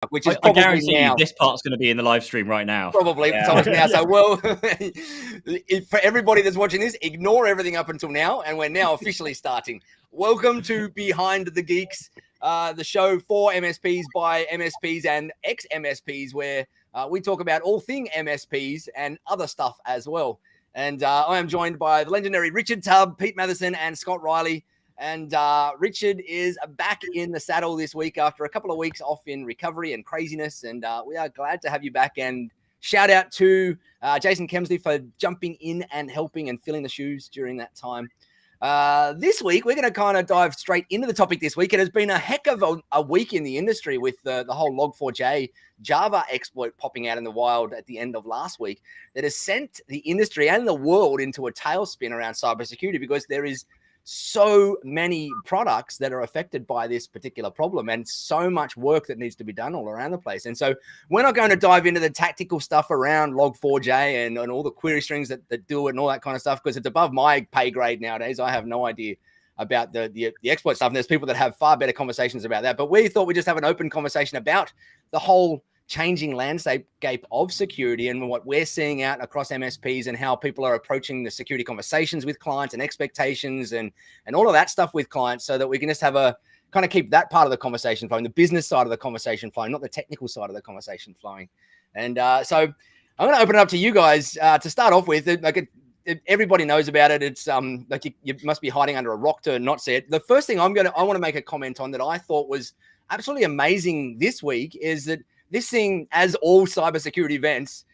which is I probably guarantee now. you this part's going to be in the live stream right now. Probably. Yeah. So it's now. So, well, for everybody that's watching this, ignore everything up until now, and we're now officially starting. Welcome to Behind the Geeks, the show for MSPs by MSPs and ex-MSPs, where we talk about all thing MSPs and other stuff as well. And I am joined by the legendary Richard Tubb, Pete Matheson, and Scott Riley. And Richard is back in the saddle this week after a couple of weeks off in recovery and craziness. And we are glad to have you back. And shout out to Jason Kemsley for jumping in and helping and filling the shoes during that time. This week, we're going to kind of dive straight into the topic this week. It has been a heck of a week in the industry with the whole Log4j Java exploit popping out in the wild at the end of last week that has sent the industry and the world into a tailspin around cybersecurity, because there is so many products that are affected by this particular problem and so much work that needs to be done all around the place. And so we're not going to dive into the tactical stuff around Log4j and all the query strings that do it and all that kind of stuff, because it's above my pay grade nowadays. I have no idea about the exploit stuff. And there's people that have far better conversations about that. But we thought we'd just have an open conversation about the whole changing landscape of security and what we're seeing out across MSPs and how people are approaching the security conversations with clients and expectations and all of that stuff with clients, so that we can just have a kind of keep that part of the conversation flowing, the business side of the conversation flowing, not the technical side of the conversation flowing. And so I'm going to open it up to you guys to start off with. Everybody knows about it. It's like you must be hiding under a rock to not see it. The first thing I want to make a comment on that I thought was absolutely amazing this week is that this thing, as all cybersecurity events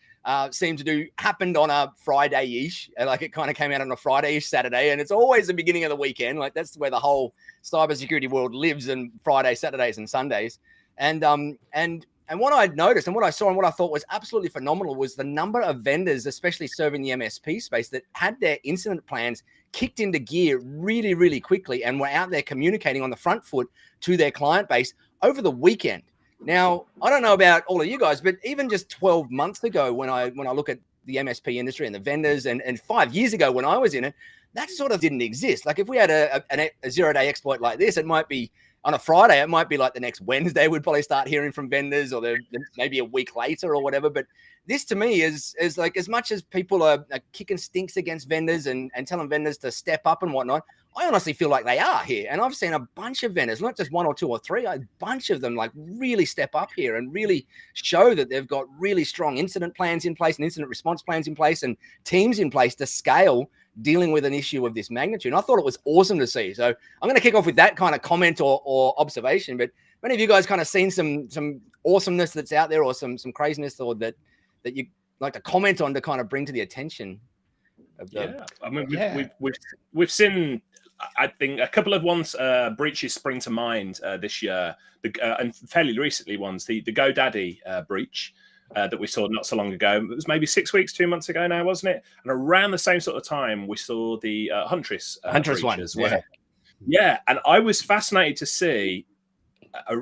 seem to do, happened on a Friday-ish. Like it kind of came out on a Friday-ish Saturday, and it's always the beginning of the weekend. Like that's where the whole cybersecurity world lives, and Fridays, Saturdays, and Sundays. And what I'd noticed and what I saw and what I thought was absolutely phenomenal was the number of vendors, especially serving the MSP space, that had their incident plans kicked into gear really, really quickly and were out there communicating on the front foot to their client base over the weekend. Now, I don't know about all of you guys, but even just 12 months ago, when I look at the MSP industry and the vendors, and 5 years ago when I was in it, that sort of didn't exist. Like if we had a zero-day exploit like this, it might be on a Friday, it might be like the next Wednesday we'd probably start hearing from vendors, or maybe a week later or whatever. But this to me is like, as much as people are kicking stinks against vendors and telling vendors to step up and whatnot, I honestly feel like they are here. And I've seen a bunch of vendors, not just one or two or three, a bunch of them like really step up here and really show that they've got really strong incident plans in place and incident response plans in place and teams in place to scale dealing with an issue of this magnitude. And I thought it was awesome to see. So I'm going to kick off with that kind of comment or observation. But many of you guys kind of seen some awesomeness that's out there, or some craziness, or that you like to comment on to kind of bring to the attention of the... Yeah, I mean, we've seen, I think, a couple of breaches spring to mind this year, and fairly recently ones. The GoDaddy breach that we saw not so long ago. It was maybe 6 weeks, 2 months ago now, wasn't it? And around the same sort of time, we saw the Huntress one as well. Yeah, and I was fascinated to see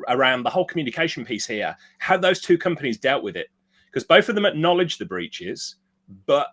around the whole communication piece here, how those two companies dealt with it. Because both of them acknowledged the breaches, but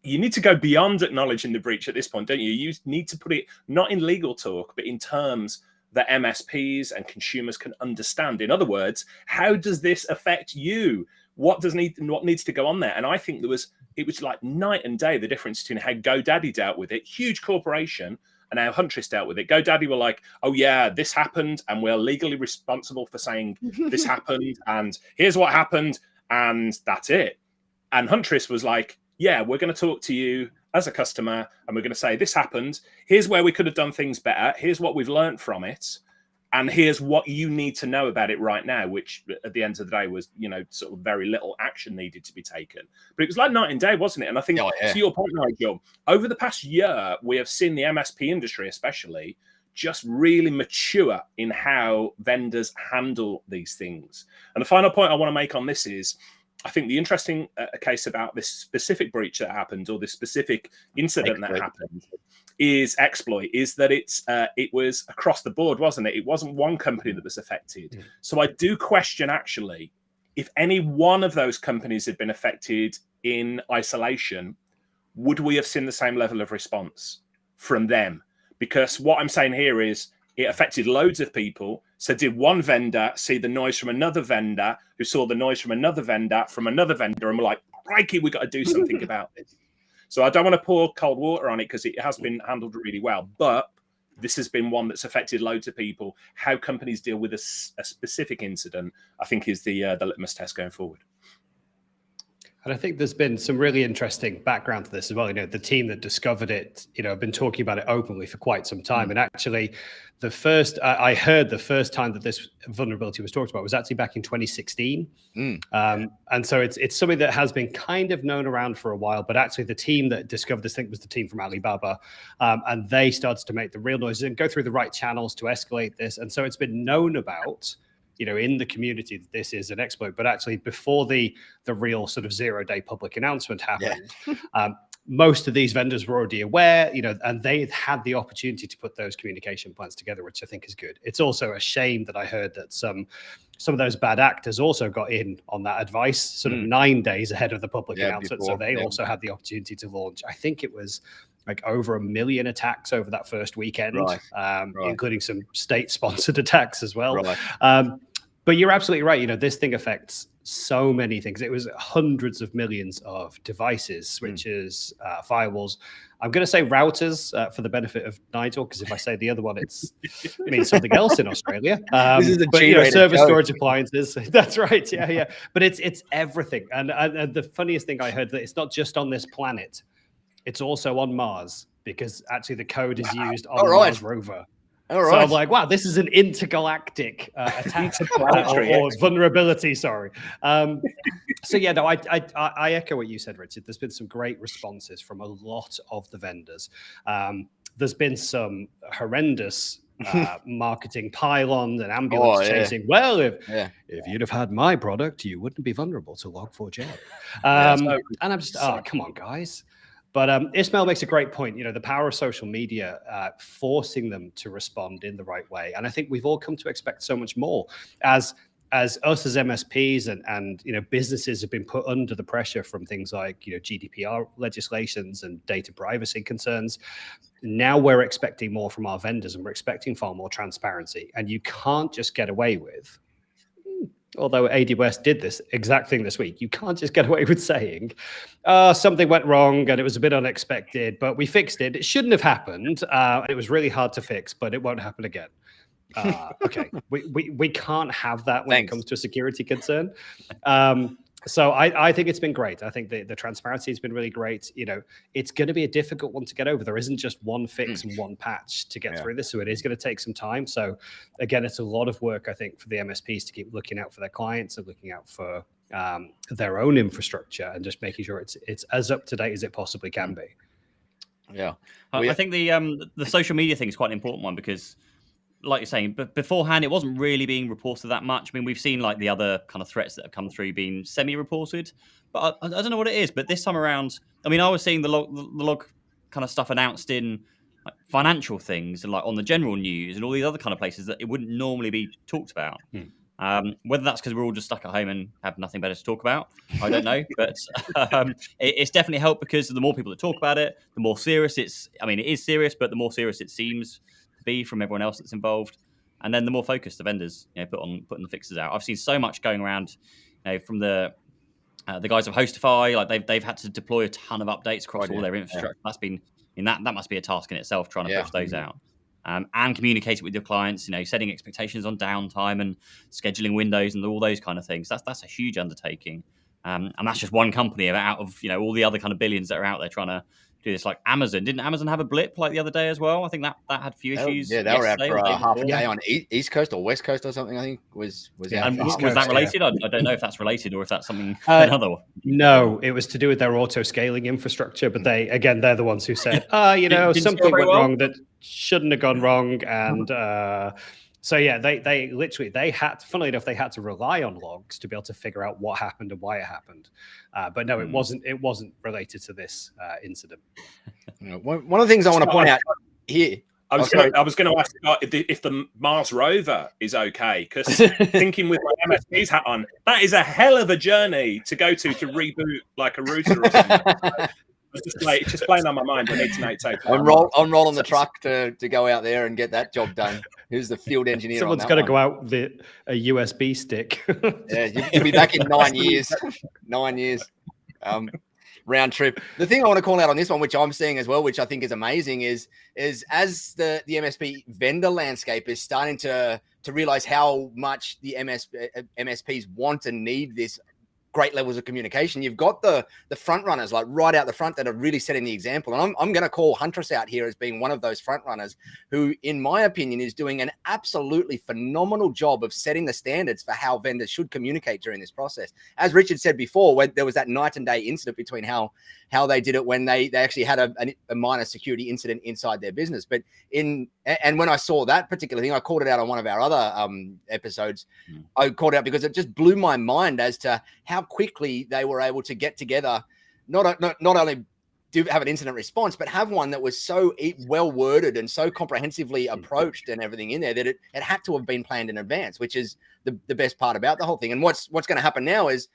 you need to go beyond acknowledging the breach at this point, don't you? You need to put it not in legal talk, but in terms that MSPs and consumers can understand. In other words, how does this affect you? What needs to go on there? And I think it was like night and day, the difference between how GoDaddy dealt with it, huge corporation, and how Huntress dealt with it. GoDaddy were like, oh yeah, this happened, and we're legally responsible for saying this happened, and here's what happened, and that's it. And Huntress was like, yeah, we're going to talk to you as a customer, and we're going to say this happened. Here's where we could have done things better. Here's what we've learned from it. And here's what you need to know about it right now, which at the end of the day was, sort of very little action needed to be taken. But it was like night and day, wasn't it? And I think to your point, Nigel, over the past year, we have seen the MSP industry especially just really mature in how vendors handle these things. And the final point I want to make on this is, I think the interesting case about this specific breach that happened, or this specific incident that happened, is that it was across the board, wasn't it? It wasn't one company that was affected. So I do question, actually, if any one of those companies had been affected in isolation, would we have seen the same level of response from them? Because what I'm saying here is it affected loads of people. So did one vendor see the noise from another vendor who saw the noise from another vendor, and we're like, crikey, we got to do something about this. So I don't want to pour cold water on it because it has been handled really well, but this has been one that's affected loads of people. How companies deal with a specific incident, I think, is the litmus test going forward. And I think there's been some really interesting background to this as well. The team that discovered it, have been talking about it openly for quite some time. And actually, I heard the first time that this vulnerability was talked about was actually back in 2016. And so it's something that has been kind of known around for a while. But actually, the team that discovered this thing was the team from Alibaba. And they started to make the real noises and go through the right channels to escalate this. And so it's been known about, in the community that this is an exploit. But actually, before the real sort of 0-day public announcement happened, most of these vendors were already aware, and they had the opportunity to put those communication plans together, which I think is good. It's also a shame that I heard that some of those bad actors also got in on that advice sort of 9 days ahead of the public announcement. So they also had the opportunity to launch. I think it was like over 1 million attacks over that first weekend, including some state-sponsored attacks as well. But you're absolutely right. This thing affects so many things. It was hundreds of millions of devices, switches, firewalls. I'm going to say routers for the benefit of Nigel, because if I say the other one, it means something else in Australia. This is but server storage appliances. That's right. Yeah. But it's everything. And the funniest thing I heard that it's not just on this planet. It's also on Mars, because actually the code is used on Mars rover. So I'm like, wow, this is an intergalactic attack or vulnerability. Sorry. So yeah, no, I echo what you said, Richard. There's been some great responses from a lot of the vendors. There's been some horrendous marketing pylons and ambulance chasing. Well, if you'd have had my product, you wouldn't be vulnerable to Log4j. And I'm just, come on, guys. But Ismail makes a great point. The power of social media forcing them to respond in the right way. And I think we've all come to expect so much more as us as MSPs and businesses have been put under the pressure from things like GDPR legislations and data privacy concerns. Now we're expecting more from our vendors, and we're expecting far more transparency. And you can't just get away with, although AWS did this exact thing this week, you can't just get away with saying, something went wrong and it was a bit unexpected, but we fixed it. It shouldn't have happened. It was really hard to fix, but it won't happen again. Okay, we can't have that when it comes to a security concern. So I think it's been great. I think the transparency has been really great. It's going to be a difficult one to get over. There isn't just one fix and one patch to get through this. So it is going to take some time. So again, it's a lot of work, I think, for the MSPs to keep looking out for their clients and looking out for their own infrastructure and just making sure it's as up to date as it possibly can be. Yeah. I think the social media thing is quite an important one because, like you're saying, but beforehand, it wasn't really being reported that much. I mean, we've seen like the other kind of threats that have come through being semi-reported, but I don't know what it is. But this time around, I mean, I was seeing the log kind of stuff announced in like financial things and like on the general news and all these other kind of places that it wouldn't normally be talked about. Whether that's because we're all just stuck at home and have nothing better to talk about, I don't know. But it's definitely helped because the more people that talk about it, the more serious it's. I mean, it is serious, but the more serious it seems be from everyone else that's involved, and then the more focused the vendors putting the fixes out. I've seen so much going around from the guys of Hostify, like they've had to deploy a ton of updates across all their infrastructure. That's been that must be a task in itself, trying to push those out and communicate it with your clients, setting expectations on downtime and scheduling windows and all those kind of things. That's a huge undertaking, and that's just one company out of all the other kind of billions that are out there trying to do this. Like Amazon, didn't Amazon have a blip like the other day as well? I think that had a few issues. Yeah, they were out for half a day on East Coast or West Coast or something. I think was out. And was that related? I don't know if that's related or if that's something another one. No, it was to do with their auto scaling infrastructure. But they're the ones who said, something went wrong that shouldn't have gone wrong, and. So yeah, they literally had to, funnily enough, they had to rely on logs to be able to figure out what happened and why it happened. But no, it wasn't related to this incident. One of the things I want to point out here. I was going to ask if the Mars rover is okay, because thinking with my MSPs hat on, that is a hell of a journey to go to reboot like a router or something. It's just playing on my mind. I need to know it's okay. I'm rolling the truck to go out there and get that job done. who's the field engineer. Someone's got to go out with a USB stick. Yeah, you'll be back in 9 years. 9 years. Round trip. The thing I want to call out on this one, which I'm seeing as well, which I think is amazing, is as the MSP vendor landscape is starting to realize how much the MSPs want and need this great levels of communication. You've got the front runners like right out the front that are really setting the example. And I'm going to call Huntress out here as being one of those front runners who, in my opinion, is doing an absolutely phenomenal job of setting the standards for how vendors should communicate during this process. As Richard said before, when there was that night and day incident between how they did it when they actually had a minor security incident inside their business. But when I saw that particular thing, I called it out on one of our other episodes. I called it out because it just blew my mind as to how quickly they were able to get together, not only do have an incident response, but have one that was so well worded and so comprehensively approached and everything in there that it had to have been planned in advance, which is the best part about the whole thing. And what's going to happen now is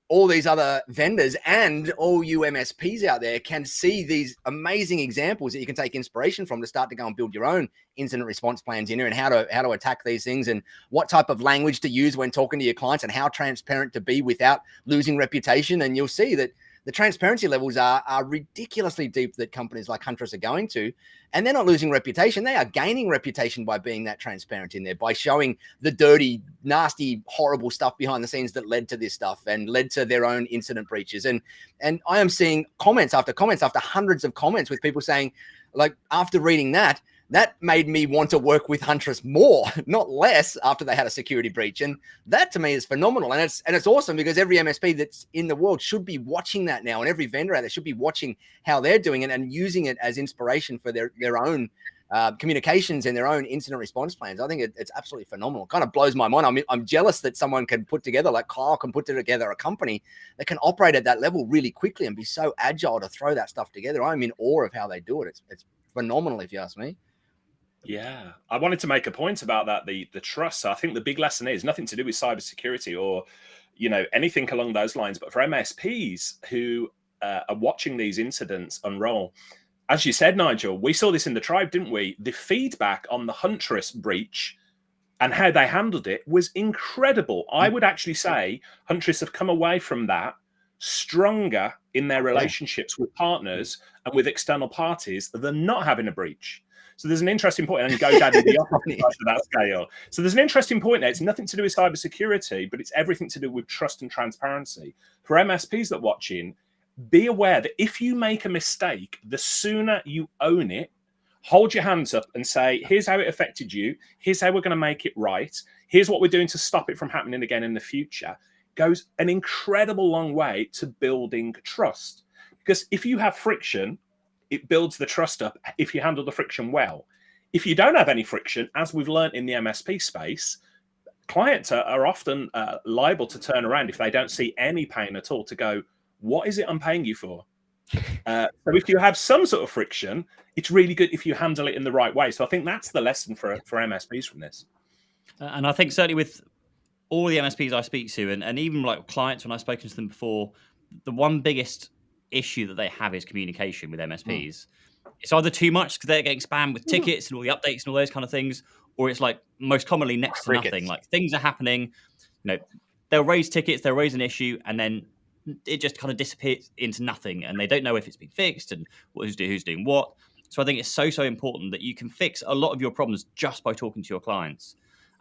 all these other vendors and all you MSPs out there can see these amazing examples that you can take inspiration from to start to go and build your own incident response plans in here, and how to attack these things, and what type of language to use when talking to your clients, and how transparent to be without losing reputation. And you'll see that the transparency levels are ridiculously deep that companies like Huntress are going to, and they're not losing reputation. They are gaining reputation by being that transparent in there, by showing the dirty, nasty, horrible stuff behind the scenes that led to this stuff and led to their own incident breaches. And I am seeing comments after hundreds of comments with people saying, like, after reading that made me want to work with Huntress more, not less, after they had a security breach. And that to me is phenomenal. And it's awesome, because every MSP that's in the world should be watching that now, and every vendor out there should be watching how they're doing it and using it as inspiration for their own communications and their own incident response plans. I think it's absolutely phenomenal. It kind of blows my mind. I'm jealous that someone can put together, like Kyle can put together a company that can operate at that level really quickly and be so agile to throw that stuff together. I'm in awe of how they do it. It's phenomenal, if you ask me. Yeah, I wanted to make a point about that, the trust. So I think the big lesson is nothing to do with cybersecurity or, anything along those lines. But for MSPs who are watching these incidents unroll, as you said, Nigel, we saw this in the tribe, didn't we? The feedback on the Huntress breach and how they handled it was incredible. I would actually say Huntress have come away from that stronger in their relationships with partners and with external parties than not having a breach. So there's an interesting point, and you go down to the opposite side of that scale. So there's an interesting point there. It's nothing to do with cybersecurity, but it's everything to do with trust and transparency. For MSPs that are watching, be aware that if you make a mistake, the sooner you own it, hold your hands up and say, here's how it affected you. Here's how we're going to make it right. Here's what we're doing to stop it from happening again in the future. Goes an incredible long way to building trust. Because if you have friction, it builds the trust up if you handle the friction well. If you don't have any friction, as we've learned in the MSP space, clients are often liable to turn around if they don't see any pain at all, to go, what is it I'm paying you for? So if you have some sort of friction, it's really good if you handle it in the right way. So I think that's the lesson for MSPs from this. And I think certainly with all the MSPs I speak to, and even like clients when I've spoken to them before, the one biggest issue that they have is communication with MSPs. It's either too much because they're getting spammed with tickets and all the updates and all those kind of things, or it's like most commonly next to nothing. Like things are happening, they'll raise tickets, they'll raise an issue, and then it just kind of disappears into nothing, and they don't know if it's been fixed and who's doing what. So I think it's so important that you can fix a lot of your problems just by talking to your clients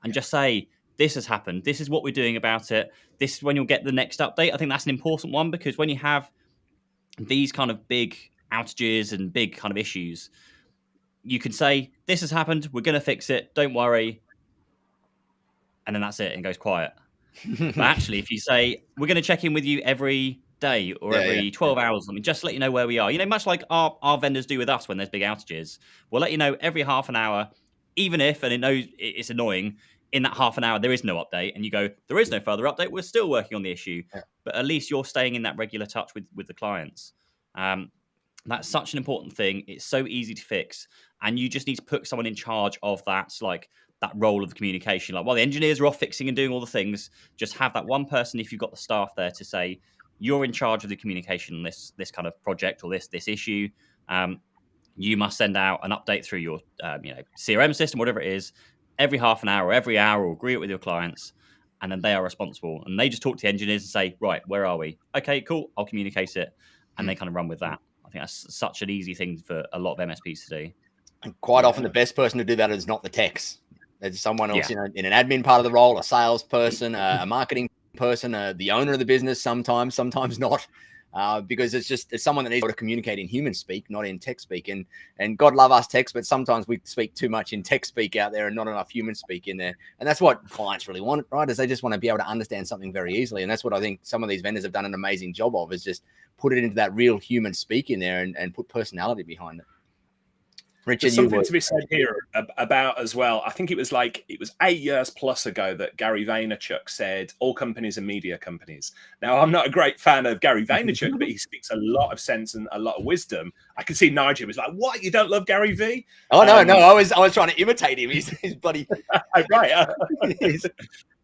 and just say, this has happened, this is what we're doing about it, this is when you'll get the next update. I think that's an important one, because when you have these kind of big outages and big kind of issues, you can say, this has happened, we're going to fix it, don't worry, and then that's it, and it goes quiet. But actually, if you say, we're going to check in with you every day or every 12 hours, just to let you know where we are, much like our vendors do with us when there's big outages, we'll let you know every half an hour, even if, and it knows it's annoying, in that half an hour there is no update, and you go, there is no further update, we're still working on the issue. But at least you're staying in that regular touch with the clients. That's such an important thing. It's so easy to fix, and you just need to put someone in charge of that, like that role of communication. Like while the engineers are off fixing and doing all the things, just have that one person, if you've got the staff there, to say, you're in charge of the communication on this kind of project or this issue. You must send out an update through your CRM system, whatever it is. every half an hour or every hour, or agree it with your clients, and then they are responsible. And they just talk to the engineers and say, right, where are we? Okay, cool, I'll communicate it. And they kind of run with that. I think that's such an easy thing for a lot of MSPs to do. And quite often the best person to do that is not the techs. There's someone else, in an admin part of the role, a salesperson, a marketing person, the owner of the business, sometimes not. Because it's someone that needs to communicate in human speak, not in tech speak. And God love us techs, but sometimes we speak too much in tech speak out there and not enough human speak in there. And that's what clients really want, right? Is they just want to be able to understand something very easily. And that's what I think some of these vendors have done an amazing job of, is just put it into that real human speak in there and put personality behind it. Richard, there's something to be said here about as well. I think it was 8 years plus ago that Gary Vaynerchuk said all companies are media companies. Now, I'm not a great fan of Gary Vaynerchuk, but he speaks a lot of sense and a lot of wisdom. I can see Nigel was like, "What? You don't love Gary V?" Oh no, I was trying to imitate him. He's bloody right.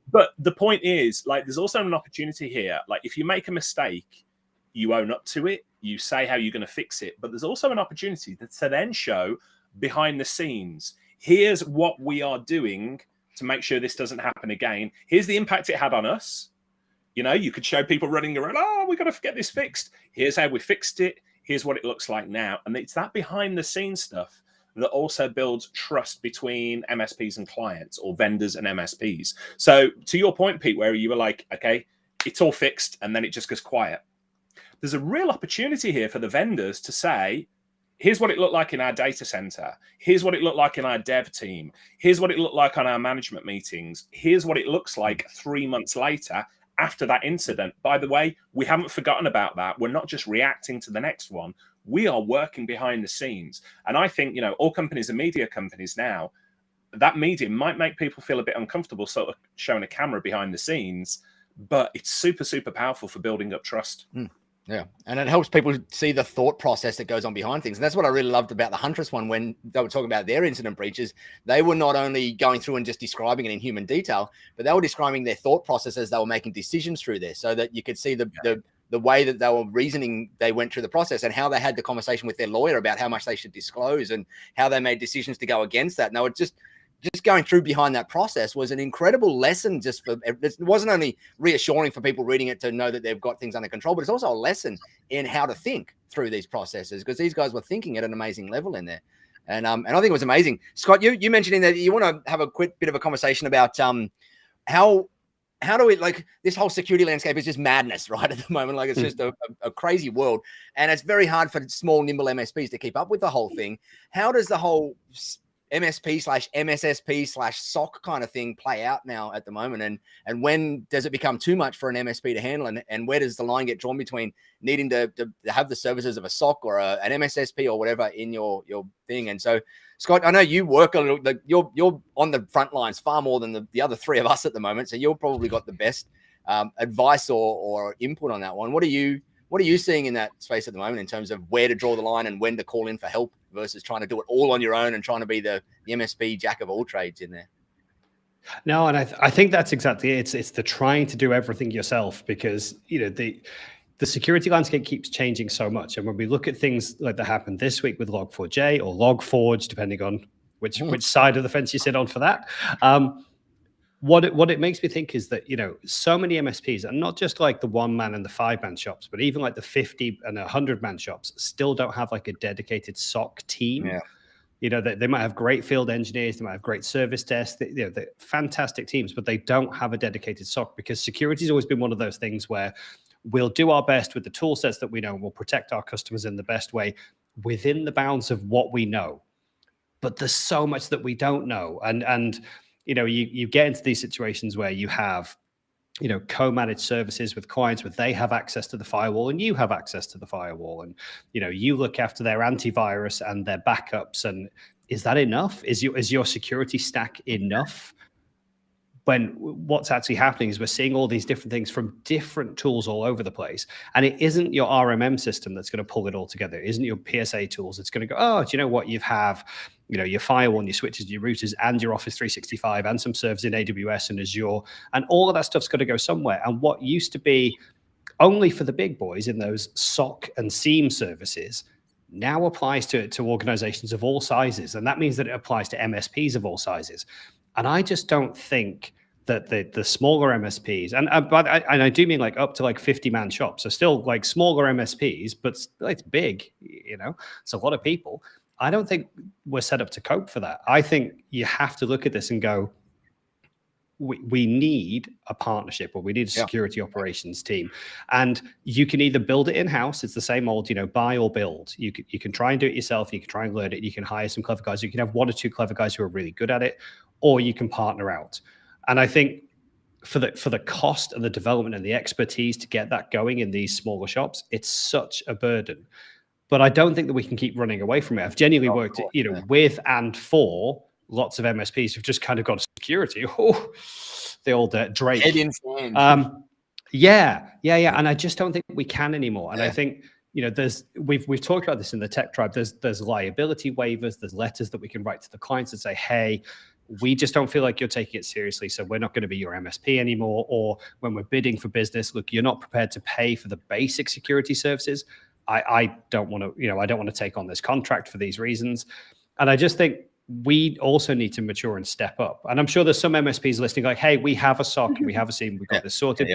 But the point is, there's also an opportunity here. If you make a mistake, you own up to it. You say how you're going to fix it, but there's also an opportunity to then show behind the scenes. Here's what we are doing to make sure this doesn't happen again. Here's the impact it had on us. You could show people running around, oh, we got to get this fixed. Here's how we fixed it. Here's what it looks like now. And it's that behind the scenes stuff that also builds trust between MSPs and clients, or vendors and MSPs. So to your point, Pete, where you were like, okay, it's all fixed, and then it just goes quiet. There's a real opportunity here for the vendors to say, here's what it looked like in our data center. Here's what it looked like in our dev team. Here's what it looked like on our management meetings. Here's what it looks like 3 months later after that incident. By the way, we haven't forgotten about that. We're not just reacting to the next one. We are working behind the scenes. And I think, all companies are media companies now. That medium might make people feel a bit uncomfortable sort of showing a camera behind the scenes, but it's super, super powerful for building up trust. Yeah, and it helps people see the thought process that goes on behind things. And that's what I really loved about the Huntress one, when they were talking about their incident breaches. They were not only going through and just describing it in human detail, but they were describing their thought process as they were making decisions through there, so that you could see the way that they were reasoning. They went through the process and how they had the conversation with their lawyer about how much they should disclose and how they made decisions to go against that. And they were just going through behind that process was an incredible lesson. It wasn't only reassuring for people reading it to know that they've got things under control, but it's also a lesson in how to think through these processes, because these guys were thinking at an amazing level in there. And I think it was amazing. Scott, you mentioned in there that you want to have a quick bit of a conversation about how do we, this whole security landscape is just madness, right? At the moment, it's just a crazy world, and it's very hard for small, nimble MSPs to keep up with the whole thing. How does the whole MSP/MSSP/SOC kind of thing play out now at the moment? And when does it become too much for an MSP to handle? And where does the line get drawn between needing to have the services of a SOC or an MSSP or whatever in your thing? And so, Scott, I know you work a little, you're on the front lines far more than the other three of us at the moment. So you've probably got the best advice or input on that one. What are you seeing in that space at the moment in terms of where to draw the line and when to call in for help versus trying to do it all on your own and trying to be the MSP jack of all trades in there? No, and I think that's exactly it. It's the trying to do everything yourself, because the security landscape keeps changing so much. And when we look at things like that happened this week with Log4j or Log4j, depending on which side of the fence you sit on for that, what it makes me think is that, so many MSPs, and not just the 1-man and the 5-man shops, but even the 50 and 100-man shops, still don't have a dedicated SOC team. Yeah. They might have great field engineers, they might have great service desks, they're fantastic teams, but they don't have a dedicated SOC, because security has always been one of those things where we'll do our best with the tool sets that we know, and we'll protect our customers in the best way within the bounds of what we know. But there's so much that we don't know. And you get into these situations where you have, co-managed services with clients where they have access to the firewall and you have access to the firewall, and you look after their antivirus and their backups. And is that enough? Is your security stack enough? When what's actually happening is we're seeing all these different things from different tools all over the place, and it isn't your RMM system that's going to pull it all together. It isn't your PSA tools. It's going to go, oh, do you know what? You have, your firewall and your switches, and your routers, and your Office 365, and some servers in AWS and Azure, and all of that stuff's got to go somewhere. And what used to be only for the big boys in those SOC and SIEM services now applies to organizations of all sizes, and that means that it applies to MSPs of all sizes. And I just don't think that the smaller MSPs, but I do mean like up to like 50-man shops, so still like smaller MSPs, but it's big, it's a lot of people. I don't think we're set up to cope for that. I think you have to look at this and go, we need a partnership, or we need a security operations team, and you can either build it in-house. It's the same old, buy or build. You can try and do it yourself. You can try and learn it. You can hire some clever guys. You can have 1 or 2 clever guys who are really good at it, or you can partner out. And I think for the cost and the development and the expertise to get that going in these smaller shops, it's such a burden. But I don't think that we can keep running away from it. I've genuinely worked, with and for lots of MSPs who've just kind of got security. Oh, the old Drake. Head in sand. Yeah. And I just don't think we can anymore. And I think, we've talked about this in the tech tribe. There's liability waivers. There's letters that we can write to the clients and say, hey, we just don't feel like you're taking it seriously, so we're not going to be your MSP anymore. Or when we're bidding for business, look, you're not prepared to pay for the basic security services. I don't want to, I don't want to take on this contract for these reasons. And I just think we also need to mature and step up. And I'm sure there's some MSPs listening like, hey, we have a SOC and we have a SIEM, we've got this sorted.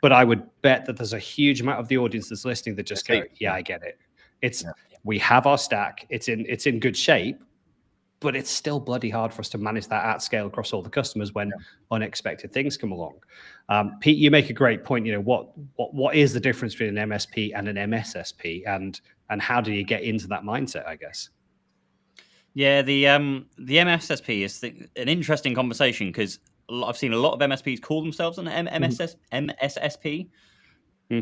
But I would bet that there's a huge amount of the audience that's listening that just go, I get it. We have our stack. It's in good shape, but it's still bloody hard for us to manage that at scale across all the customers when unexpected things come along. Pete, you make a great point. What is the difference between an MSP and an MSSP, and how do you get into that mindset, I guess? Yeah, the MSSP is an interesting conversation, because I've seen a lot of MSPs call themselves an MSSP,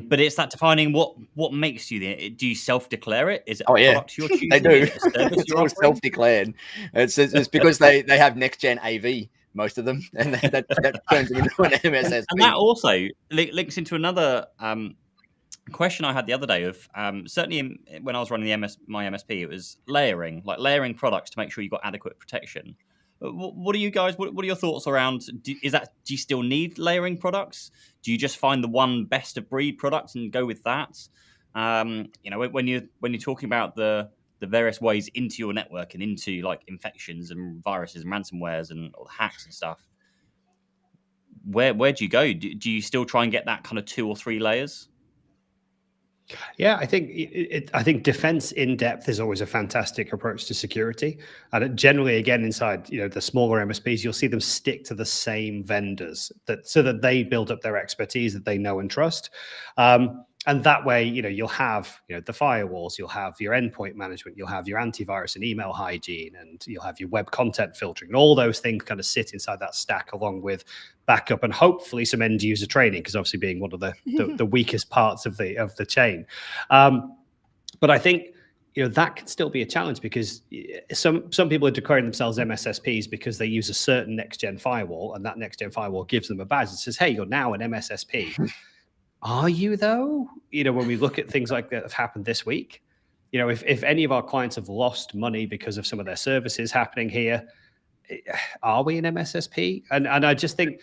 but it's that defining what makes you do you self-declare it? Is it a product you're choosing? They do. Is it a service It's you're all offering? self-declared. It's because they have next-gen AV, most of them, and that turns them into an MSSP. And that also links into another question I had the other day of certainly when I was running my MSP, it was layering products to make sure you got adequate protection. What are you guys? What are your thoughts around? Do you still need layering products? Do you just find the one best of breed product and go with that? When you're talking about the various ways into your network and into like infections and viruses and ransomwares and hacks and stuff, where do you go? Do you still try and get that kind of 2 or 3 layers? Yeah, I think defense in depth is always a fantastic approach to security. And generally, again, inside the smaller MSPs, you'll see them stick to the same vendors so that they build up their expertise that they know and trust. And that way, you'll have the firewalls, you'll have your endpoint management, you'll have your antivirus and email hygiene, and you'll have your web content filtering. And all those things kind of sit inside that stack, along with backup and hopefully some end user training, because obviously being one of the weakest parts of the chain. But I think that can still be a challenge, because some people are declaring themselves MSSPs because they use a certain next gen firewall, and that next gen firewall gives them a badge that says, hey, you're now an MSSP. Are you, though? When we look at things like that have happened this week, if any of our clients have lost money because of some of their services happening here, are we an MSSP? And I just think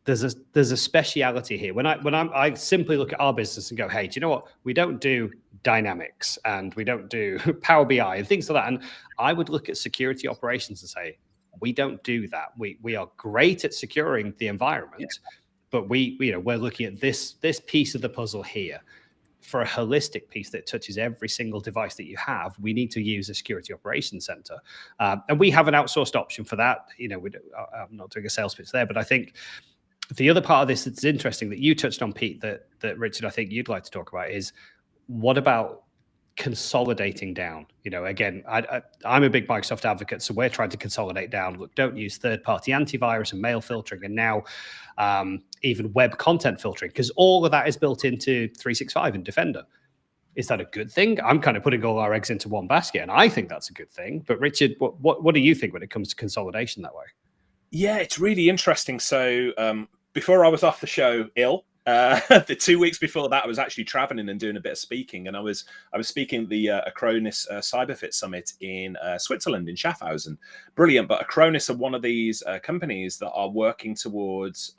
there's a speciality here. When I simply look at our business and go, hey, do you know what? We don't do Dynamics and we don't do Power BI and things like that. And I would look at security operations and say, we don't do that. We are great at securing the environment. But we're looking at this piece of the puzzle here. For a holistic piece that touches every single device that you have, we need to use a security operations center, and we have an outsourced option for that. I'm not doing a sales pitch there, but I think the other part of this that's interesting that you touched on, Pete, that Richard, I think you'd like to talk about is, what about consolidating down? Again, I'm a big Microsoft advocate, so we're trying to consolidate down. Look, don't use third-party antivirus and mail filtering, and now even web content filtering, because all of that is built into 365 and Defender. Is that a good thing? I'm kind of putting all our eggs into one basket, and I think that's a good thing. But Richard, what do you think when it comes to consolidation that way? Yeah, it's really interesting. So before I was off the show ill, the 2 weeks before that, I was actually traveling and doing a bit of speaking, and I was speaking at the Acronis Cyberfit Summit in Switzerland, in Schaffhausen. Brilliant. But Acronis are one of these companies that are working towards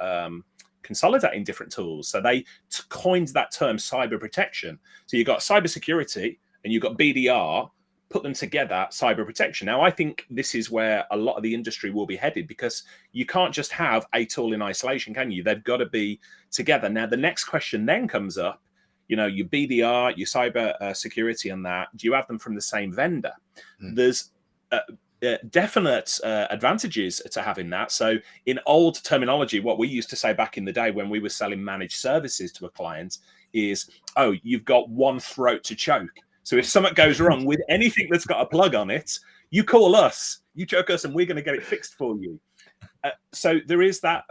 consolidating different tools. So they coined that term cyber protection. So you've got cybersecurity and you've got BDR, put them together, cyber protection. Now, I think this is where a lot of the industry will be headed, because you can't just have a tool in isolation, can you? They've got to be together. Now, the next question then comes up, your BDR, your cyber security and that, do you have them from the same vendor? There's definite advantages to having that. So in old terminology, what we used to say back in the day when we were selling managed services to a client is, oh, you've got one throat to choke. So if something goes wrong with anything that's got a plug on it, you call us, you choke us, and we're going to get it fixed for you. So there is that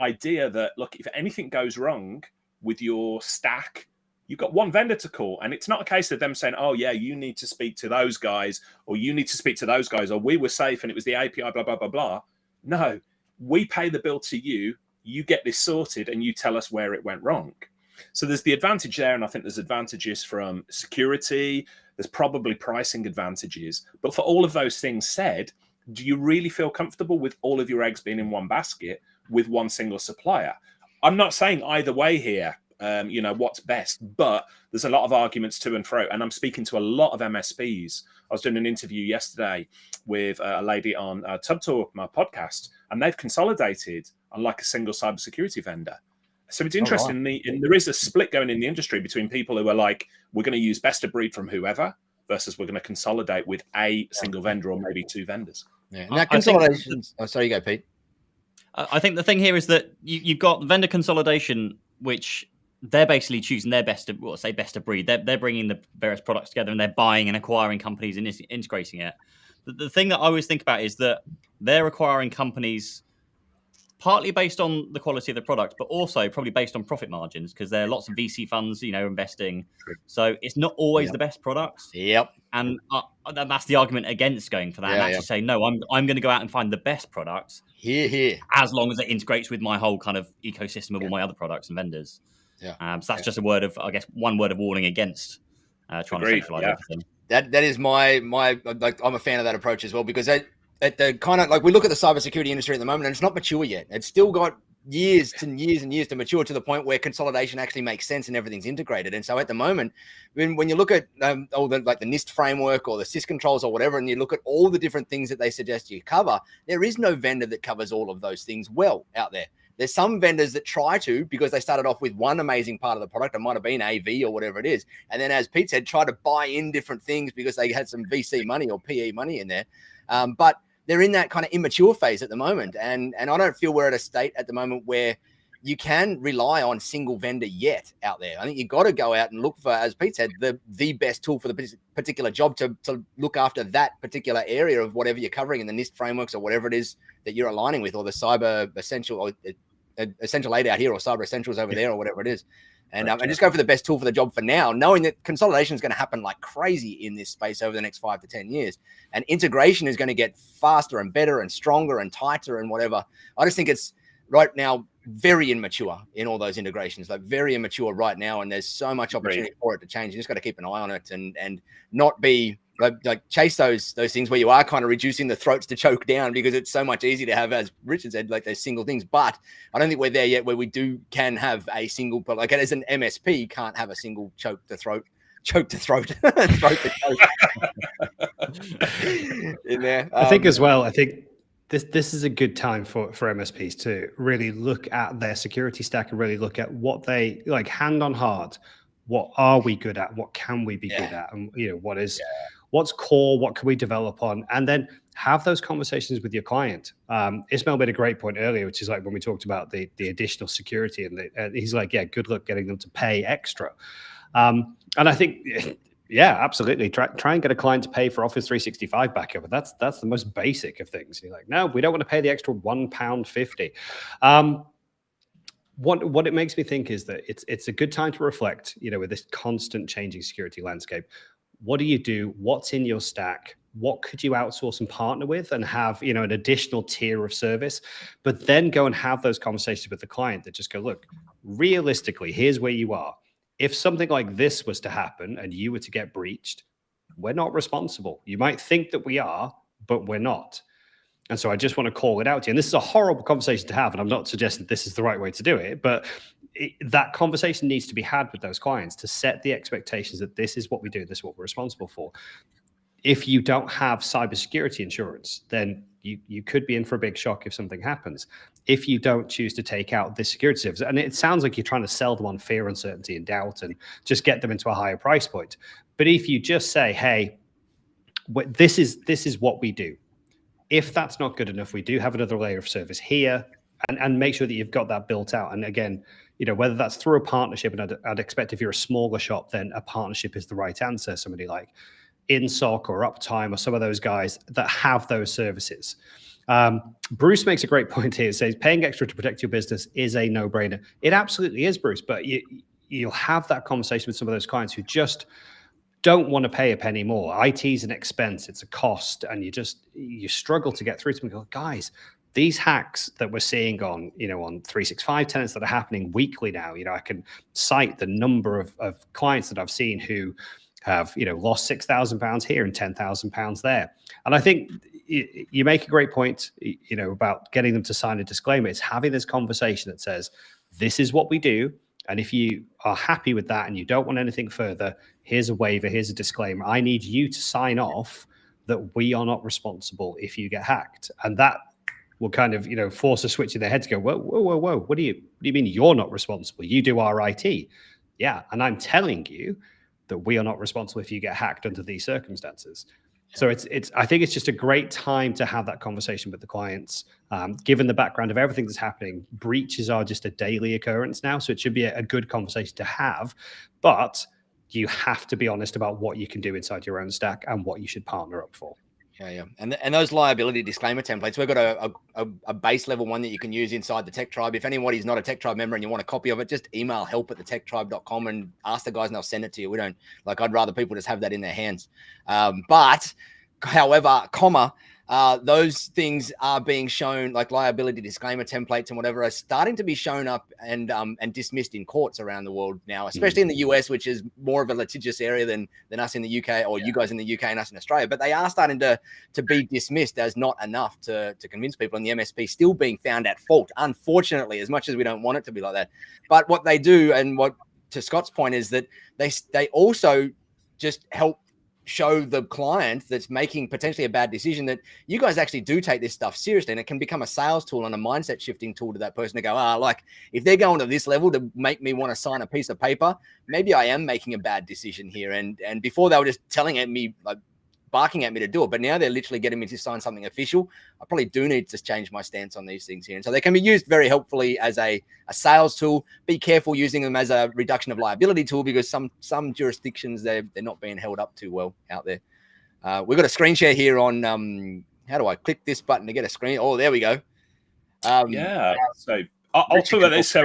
idea that, look, if anything goes wrong with your stack, you've got one vendor to call. And it's not a case of them saying, oh, yeah, you need to speak to those guys, or you need to speak to those guys, or we were safe and it was the API, blah, blah, blah, blah. No, we pay the bill to you, you get this sorted, and you tell us where it went wrong. So there's the advantage there, and I think there's advantages from security. There's probably pricing advantages. But for all of those things said, do you really feel comfortable with all of your eggs being in one basket with one single supplier? I'm not saying either way here, what's best, but there's a lot of arguments to and fro. And I'm speaking to a lot of MSPs. I was doing an interview yesterday with a lady on Tub Talk, my podcast, and they've consolidated on like a single cybersecurity vendor. So it's interesting. And there is a split going in the industry between people who are like, we're going to use best of breed from whoever, versus we're going to consolidate with a single vendor or maybe two vendors. Yeah. And that consolidation. Sorry, you go, Pete. I think the thing here is that you've got vendor consolidation, which they're basically choosing their best of breed. They're bringing the various products together and they're buying and acquiring companies and integrating it. The thing that I always think about is that they're acquiring companies partly based on the quality of the product, but also probably based on profit margins, because there are lots of VC funds, investing. So it's not always the best products. Yep. And that's the argument against going for that. And actually say, no, I'm going to go out and find the best products. Here. As long as it integrates with my whole kind of ecosystem of all my other products and vendors. Yeah. So that's just one word of warning against trying to centralize everything. That is my like, I'm a fan of that approach as well, because at the kind of like, we look at the cybersecurity industry at the moment and it's not mature yet. It's still got years and years and years to mature to the point where consolidation actually makes sense and everything's integrated. And so at the moment, when you look at all the like the NIST framework or the syscontrols or whatever, and you look at all the different things that they suggest you cover, there is no vendor that covers all of those things well out there. There's some vendors that try to, because they started off with one amazing part of the product. It might have been AV or whatever it is. And then, as Pete said, try to buy in different things because they had some VC money or PE money in there. But they're in that kind of immature phase at the moment. And I don't feel we're at a state at the moment where you can rely on single vendor yet out there. I think you've got to go out and look for, as Pete said, the best tool for the particular job to look after that particular area of whatever you're covering in the NIST frameworks or whatever it is that you're aligning with, or the cyber essential or essential 8 out here, or cyber essentials over there, or whatever it is. And just go for the best tool for the job for now, knowing that consolidation is going to happen like crazy in this space over the next 5 to 10 years. And integration is going to get faster and better and stronger and tighter and whatever. I just think it's right now very immature in all those integrations, like very immature right now. And there's so much opportunity for it to change. You just got to keep an eye on it and not be like chase those things where you are kind of reducing the throats to choke down, because it's so much easier to have, as Richard said, like those single things. But I don't think we're there yet where we can have a single, but like as an MSP can't have a single choke to throat throat to choke in there. I think as well, this is a good time for MSPs to really look at their security stack and really look at what they like, hand on heart. What are we good at? What can we be good at? And what's core? What can we develop on? And then have those conversations with your client. Ismail made a great point earlier, which is like when we talked about the additional security, and he's like, yeah, good luck getting them to pay extra. And I think, yeah, absolutely. Try and get a client to pay for Office 365 backup. That's the most basic of things. You're like, no, we don't want to pay the extra £1.50. What it makes me think is that it's a good time to reflect, with this constant changing security landscape. What do you do? What's in your stack? What could you outsource and partner with and have, an additional tier of service, but then go and have those conversations with the client that just go, look, realistically, here's where you are. If something like this was to happen and you were to get breached, we're not responsible. You might think that we are, but we're not. And so I just want to call it out to you. And this is a horrible conversation to have, and I'm not suggesting this is the right way to do it, but that conversation needs to be had with those clients to set the expectations that this is what we do, this is what we're responsible for. if you don't have cybersecurity insurance, then you could be in for a big shock if something happens. If you don't choose to take out this security service, and it sounds like you're trying to sell them on fear, uncertainty, and doubt, and just get them into a higher price point. But if you just say, hey, this is what we do. If that's not good enough, we do have another layer of service here, and make sure that you've got that built out. And again, whether that's through a partnership, and I'd expect if you're a smaller shop, then a partnership is the right answer. Somebody like InSoc or Uptime or some of those guys that have those services. Bruce makes a great point here. He says paying extra to protect your business is a no-brainer. It absolutely is, Bruce, but you'll have that conversation with some of those clients who just don't want to pay a penny more. IT is an expense, it's a cost, and you struggle to get through to them and go, guys, these hacks that we're seeing on 365 tenants that are happening weekly now, I can cite the number of clients that I've seen who have lost £6,000 here and £10,000 there. And I think you make a great point, about getting them to sign a disclaimer. It's having this conversation that says, this is what we do. And if you are happy with that and you don't want anything further, here's a waiver, here's a disclaimer. I need you to sign off that we are not responsible if you get hacked. And that will kind of, force a switch in their head to go, whoa, whoa, whoa, whoa. What do you mean you're not responsible? You do our IT. Yeah. And I'm telling you that we are not responsible if you get hacked under these circumstances. So I think it's just a great time to have that conversation with the clients. Given the background of everything that's happening, breaches are just a daily occurrence now. So it should be a good conversation to have, but you have to be honest about what you can do inside your own stack and what you should partner up for. Yeah. And those liability disclaimer templates, we've got a base level one that you can use inside the Tech Tribe. If anybody's not a Tech Tribe member and you want a copy of it, just email help@thetechtribe.com and ask the guys and they'll send it to you. I'd rather people just have that in their hands. But however, those things are being shown, like liability disclaimer templates and whatever, are starting to be shown up and dismissed in courts around the world now, especially in the US, which is more of a litigious area than us in the UK, or you guys in the UK and us in Australia. But they are starting to be dismissed as not enough to convince people, and the MSP still being found at fault, unfortunately, as much as we don't want it to be like that. But what they do, and what, to Scott's point, is that they also just help show the client that's making potentially a bad decision that you guys actually do take this stuff seriously, and it can become a sales tool and a mindset shifting tool to that person to go, like, if they're going to this level to make me want to sign a piece of paper, maybe I am making a bad decision here. And before they were just telling at me, like barking at me to do it, but now they're literally getting me to sign something official. I probably do need to change my stance on these things here. And so they can be used very helpfully as a sales tool. Be careful using them as a reduction of liability tool, because some jurisdictions, they're not being held up too well out there. We've got a screen share here on how do I click this button to get a screen? Oh, there we go. So I'll talk about this. So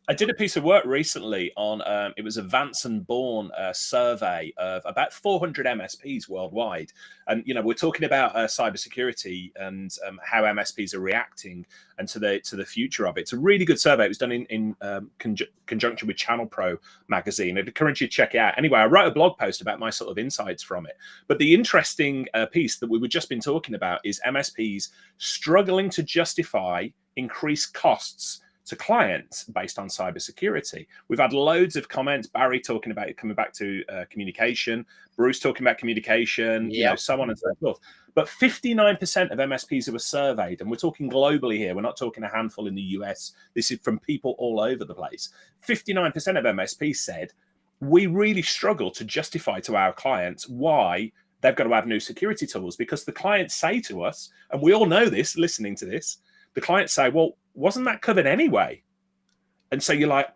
I did a piece of work recently on it was a Vance and Bourne survey of about 400 MSPs worldwide, and we're talking about cybersecurity and how MSPs are reacting and to the future of it. It's a really good survey. It was done in conjunction with Channel Pro magazine. I'd encourage you to check it out. Anyway, I wrote a blog post about my sort of insights from it. But the interesting piece that we were just been talking about is MSPs struggling to justify increased costs to clients based on cybersecurity. We've had loads of comments. Barry talking about it coming back to communication. Bruce talking about communication. So on and so forth. But 59% of MSPs who were surveyed, and we're talking globally here, we're not talking a handful in the US. This is from people all over the place. 59% of MSPs said we really struggle to justify to our clients why they've got to have new security tools, because the clients say to us, and we all know this listening to this, the clients say, well, wasn't that covered anyway? And so you're like,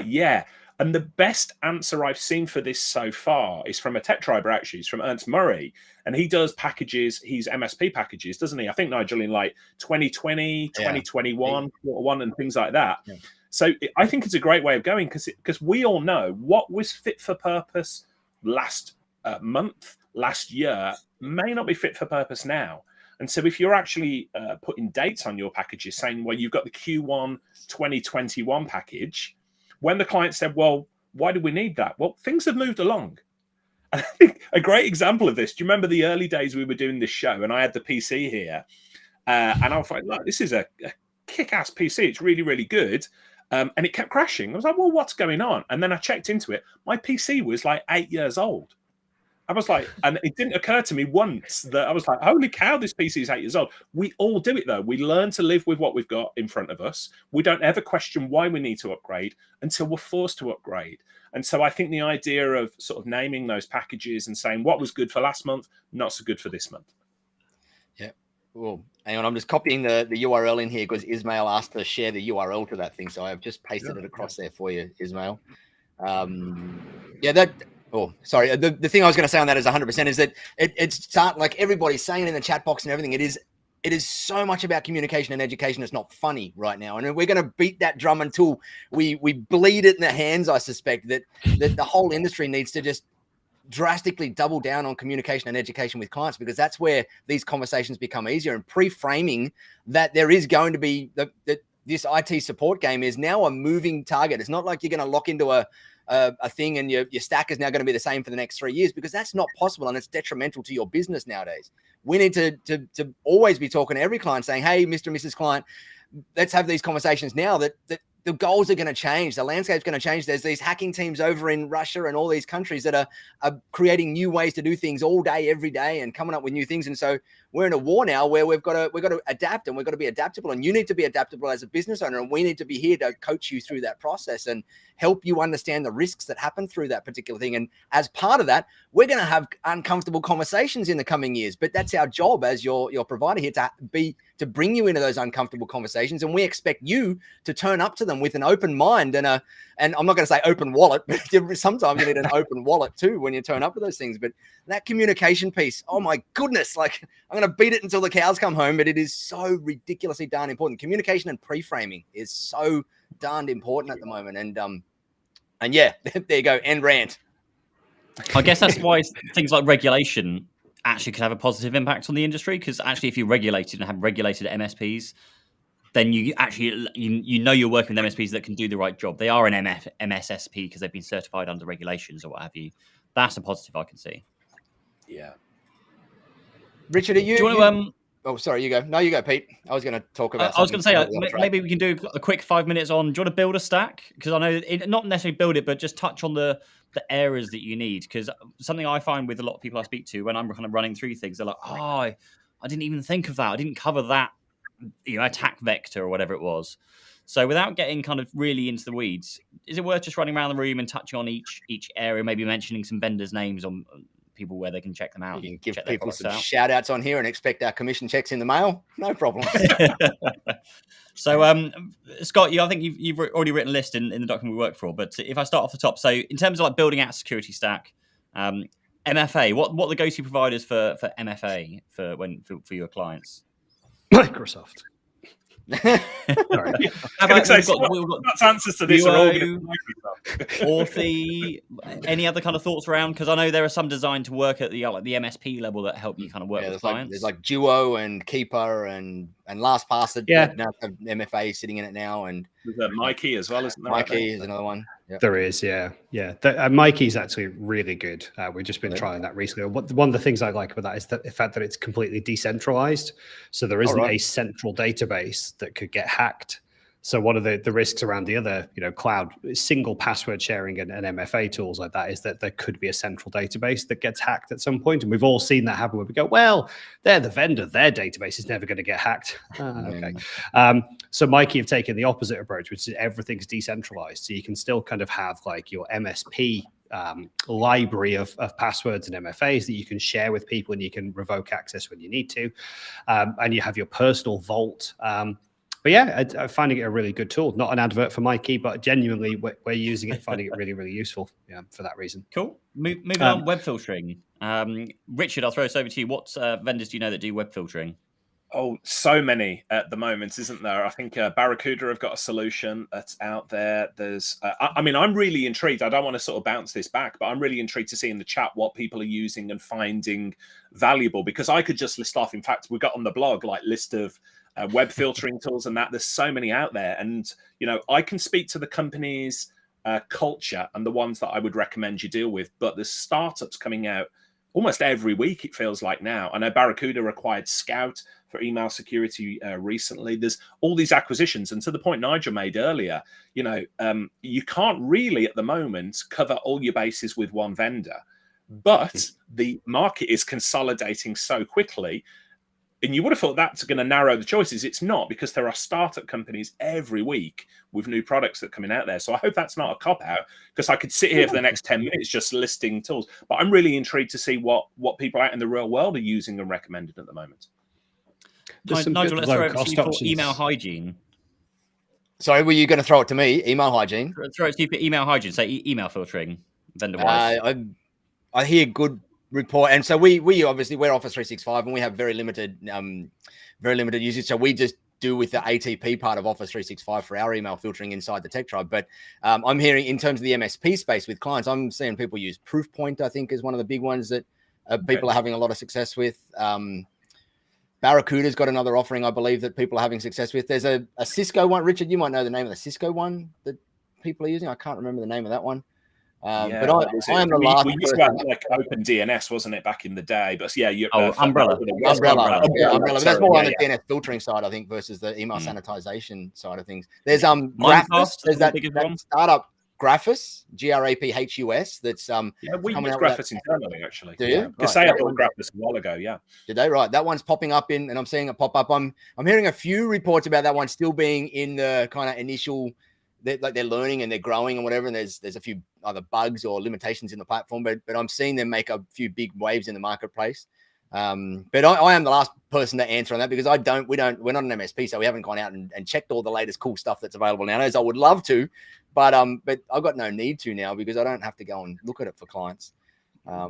yeah. And the best answer I've seen for this so far is from a tech triber, actually. It's from Ernst Murray. And he does packages, he's MSP packages, doesn't he? I think, Nigel, in like 2020, 2021, quarter one, and things like that. Yeah. So I think it's a great way of going, because we all know what was fit for purpose last month, last year, may not be fit for purpose now. And so if you're actually putting dates on your packages saying, well, you've got the Q1 2021 package, when the client said, well, why do we need that? Well, things have moved along. And I think a great example of this, do you remember the early days we were doing this show and I had the PC here and I was like, look, this is a kick-ass PC. It's really, really good. And it kept crashing. I was like, well, what's going on? And then I checked into it. My PC was like 8 years old. I was like, and it didn't occur to me once that I was like, holy cow, this PC is 8 years old. We all do it though. We learn to live with what we've got in front of us. We don't ever question why we need to upgrade until we're forced to upgrade. And so I think the idea of sort of naming those packages and saying what was good for last month, not so good for this month. Yeah. Well, hang on. I'm just copying the URL in here because Ismail asked to share the URL to that thing. So I've just pasted it across there for you, Ismail. Oh, sorry. The thing I was going to say on that is 100% is that it's like everybody's saying in the chat box and everything. It is so much about communication and education. It's not funny right now, and we're going to beat that drum until we bleed it in the hands. I suspect that the whole industry needs to just drastically double down on communication and education with clients, because that's where these conversations become easier, and pre-framing that there is going to be this IT support game is now a moving target. It's not like you're going to lock into a thing and your stack is now going to be the same for the next 3 years, because that's not possible and it's detrimental to your business nowadays. We need to always be talking to every client saying, hey, Mr. and Mrs. Client, let's have these conversations now that the goals are going to change. The landscape's going to change. There's these hacking teams over in Russia and all these countries that are creating new ways to do things all day, every day, and coming up with new things. And so we're in a war now where we've got to adapt, and we've got to be adaptable. And you need to be adaptable as a business owner, and we need to be here to coach you through that process and help you understand the risks that happen through that particular thing. And as part of that, we're going to have uncomfortable conversations in the coming years. But that's our job as your provider here, to bring you into those uncomfortable conversations. And we expect you to turn up to them with an open mind and I'm not going to say open wallet, but sometimes you need an open wallet too when you turn up to those things. But that communication piece, oh my goodness, like I'm going to beat it until the cows come home, but it is so ridiculously darn important. Communication and pre-framing is so darned important at the moment. And yeah, there you go. End rant. I guess that's why things like regulation actually could have a positive impact on the industry, because actually if you're regulated and have regulated MSPs, then you actually you know you're working with MSPs that can do the right job. They are an MSSP because they've been certified under regulations or what have you. That's a positive I can see. Yeah. Richard, do you want to oh, sorry, you go. No, you go, Pete. I was going to talk about. I was going to say maybe we can do a quick 5 minutes on. Do you want to build a stack? Because I know not necessarily build it, but just touch on the areas that you need. Because something I find with a lot of people I speak to when I'm kind of running through things, they're like, "Oh, I didn't even think of that. I didn't cover that, attack vector or whatever it was." So without getting kind of really into the weeds, is it worth just running around the room and touching on each area, maybe mentioning some vendors' names on people where they can check them out? You can give people some shout outs on here and expect our commission checks in the mail. No problem. So, Scott, I think you've already written a list in the document we work for. But if I start off the top, so in terms of like building out a security stack, MFA, what are the go-to providers for MFA for your clients? Microsoft. Sorry. That's answers to this. Authy, any other kind of thoughts around? Because I know there are some designed to work at the MSP level that help you kind of work with clients. There's like Duo and Keeper and LastPass that now have MFA sitting in it now, and there's Mikey as well, isn't there? Mikey is another one. Yep. There is, yeah. Mikey's actually really good. We've just been trying that recently. One of the things I like about that is the fact that it's completely decentralized. So there isn't a central database that could get hacked. So one of the risks around the other, cloud single password sharing and MFA tools like that is that there could be a central database that gets hacked at some point. And we've all seen that happen where we go, well, they're the vendor, their database is never going to get hacked. Okay. So Mikey have taken the opposite approach, which is everything's decentralized. So you can still kind of have like your MSP library of passwords and MFAs that you can share with people, and you can revoke access when you need to. And you have your personal vault. But yeah, I'm finding it a really good tool. Not an advert for Mikey, but genuinely we're using it, finding it really, really useful for that reason. Cool. Moving on, web filtering. Richard, I'll throw this over to you. What vendors do you know that do web filtering? Oh, so many at the moment, isn't there? I think Barracuda have got a solution that's out there. There's, I'm really intrigued. I don't want to sort of bounce this back, but I'm really intrigued to see in the chat what people are using and finding valuable, because I could just list off. In fact, we got on the blog like list of web filtering tools and that. There's so many out there, and I can speak to the company's culture and the ones that I would recommend you deal with. But there's startups coming out almost every week, it feels like now. I know Barracuda acquired Scout for email security recently. There's all these acquisitions, and to the point Nigel made earlier, you can't really at the moment cover all your bases with one vendor. but the market is consolidating so quickly. And you would have thought that's going to narrow the choices. It's not, because there are startup companies every week with new products that are coming out there. So I hope that's not a cop-out, because I could sit here for the next 10 minutes just listing tools. But I'm really intrigued to see what people out in the real world are using and recommending at the moment. Nigel, let's throw it to you for email hygiene. Sorry, were you going to throw it to me? Email hygiene? Throw it to you for email hygiene, say email filtering, vendor-wise. I hear good report, and so we obviously, we're Office 365 and we have very limited usage, so we just do with the ATP part of Office 365 for our email filtering inside the Tech Tribe. But I'm hearing in terms of the MSP space with clients, I'm seeing people use Proofpoint, I think is one of the big ones that people are having a lot of success with. Barracuda's got another offering, I believe, that people are having success with. There's a Cisco one. Richard, you might know the name of the Cisco one that people are using. I can't remember the name of that one. But I am the last. We used to have like Open DNS, wasn't it, back in the day? But yeah, Umbrella. But that's more on the DNS filtering side, I think, versus the email sanitization side of things. There's Graphus. There's that startup Graphus, Graphus. That's we use Graphus internally, actually. Do you? Because they had Graphus a while ago. Yeah. Did they? Right. That one's popping up and I'm seeing it pop up. I'm hearing a few reports about that one still being in the kind of initial. They're learning and they're growing and whatever, and there's a few other bugs or limitations in the platform, but I'm seeing them make a few big waves in the marketplace. But I am the last person to answer on that, because we're not an MSP, so we haven't gone out and checked all the latest cool stuff that's available nowadays. I would love to, but I've got no need to now, because I don't have to go and look at it for clients. I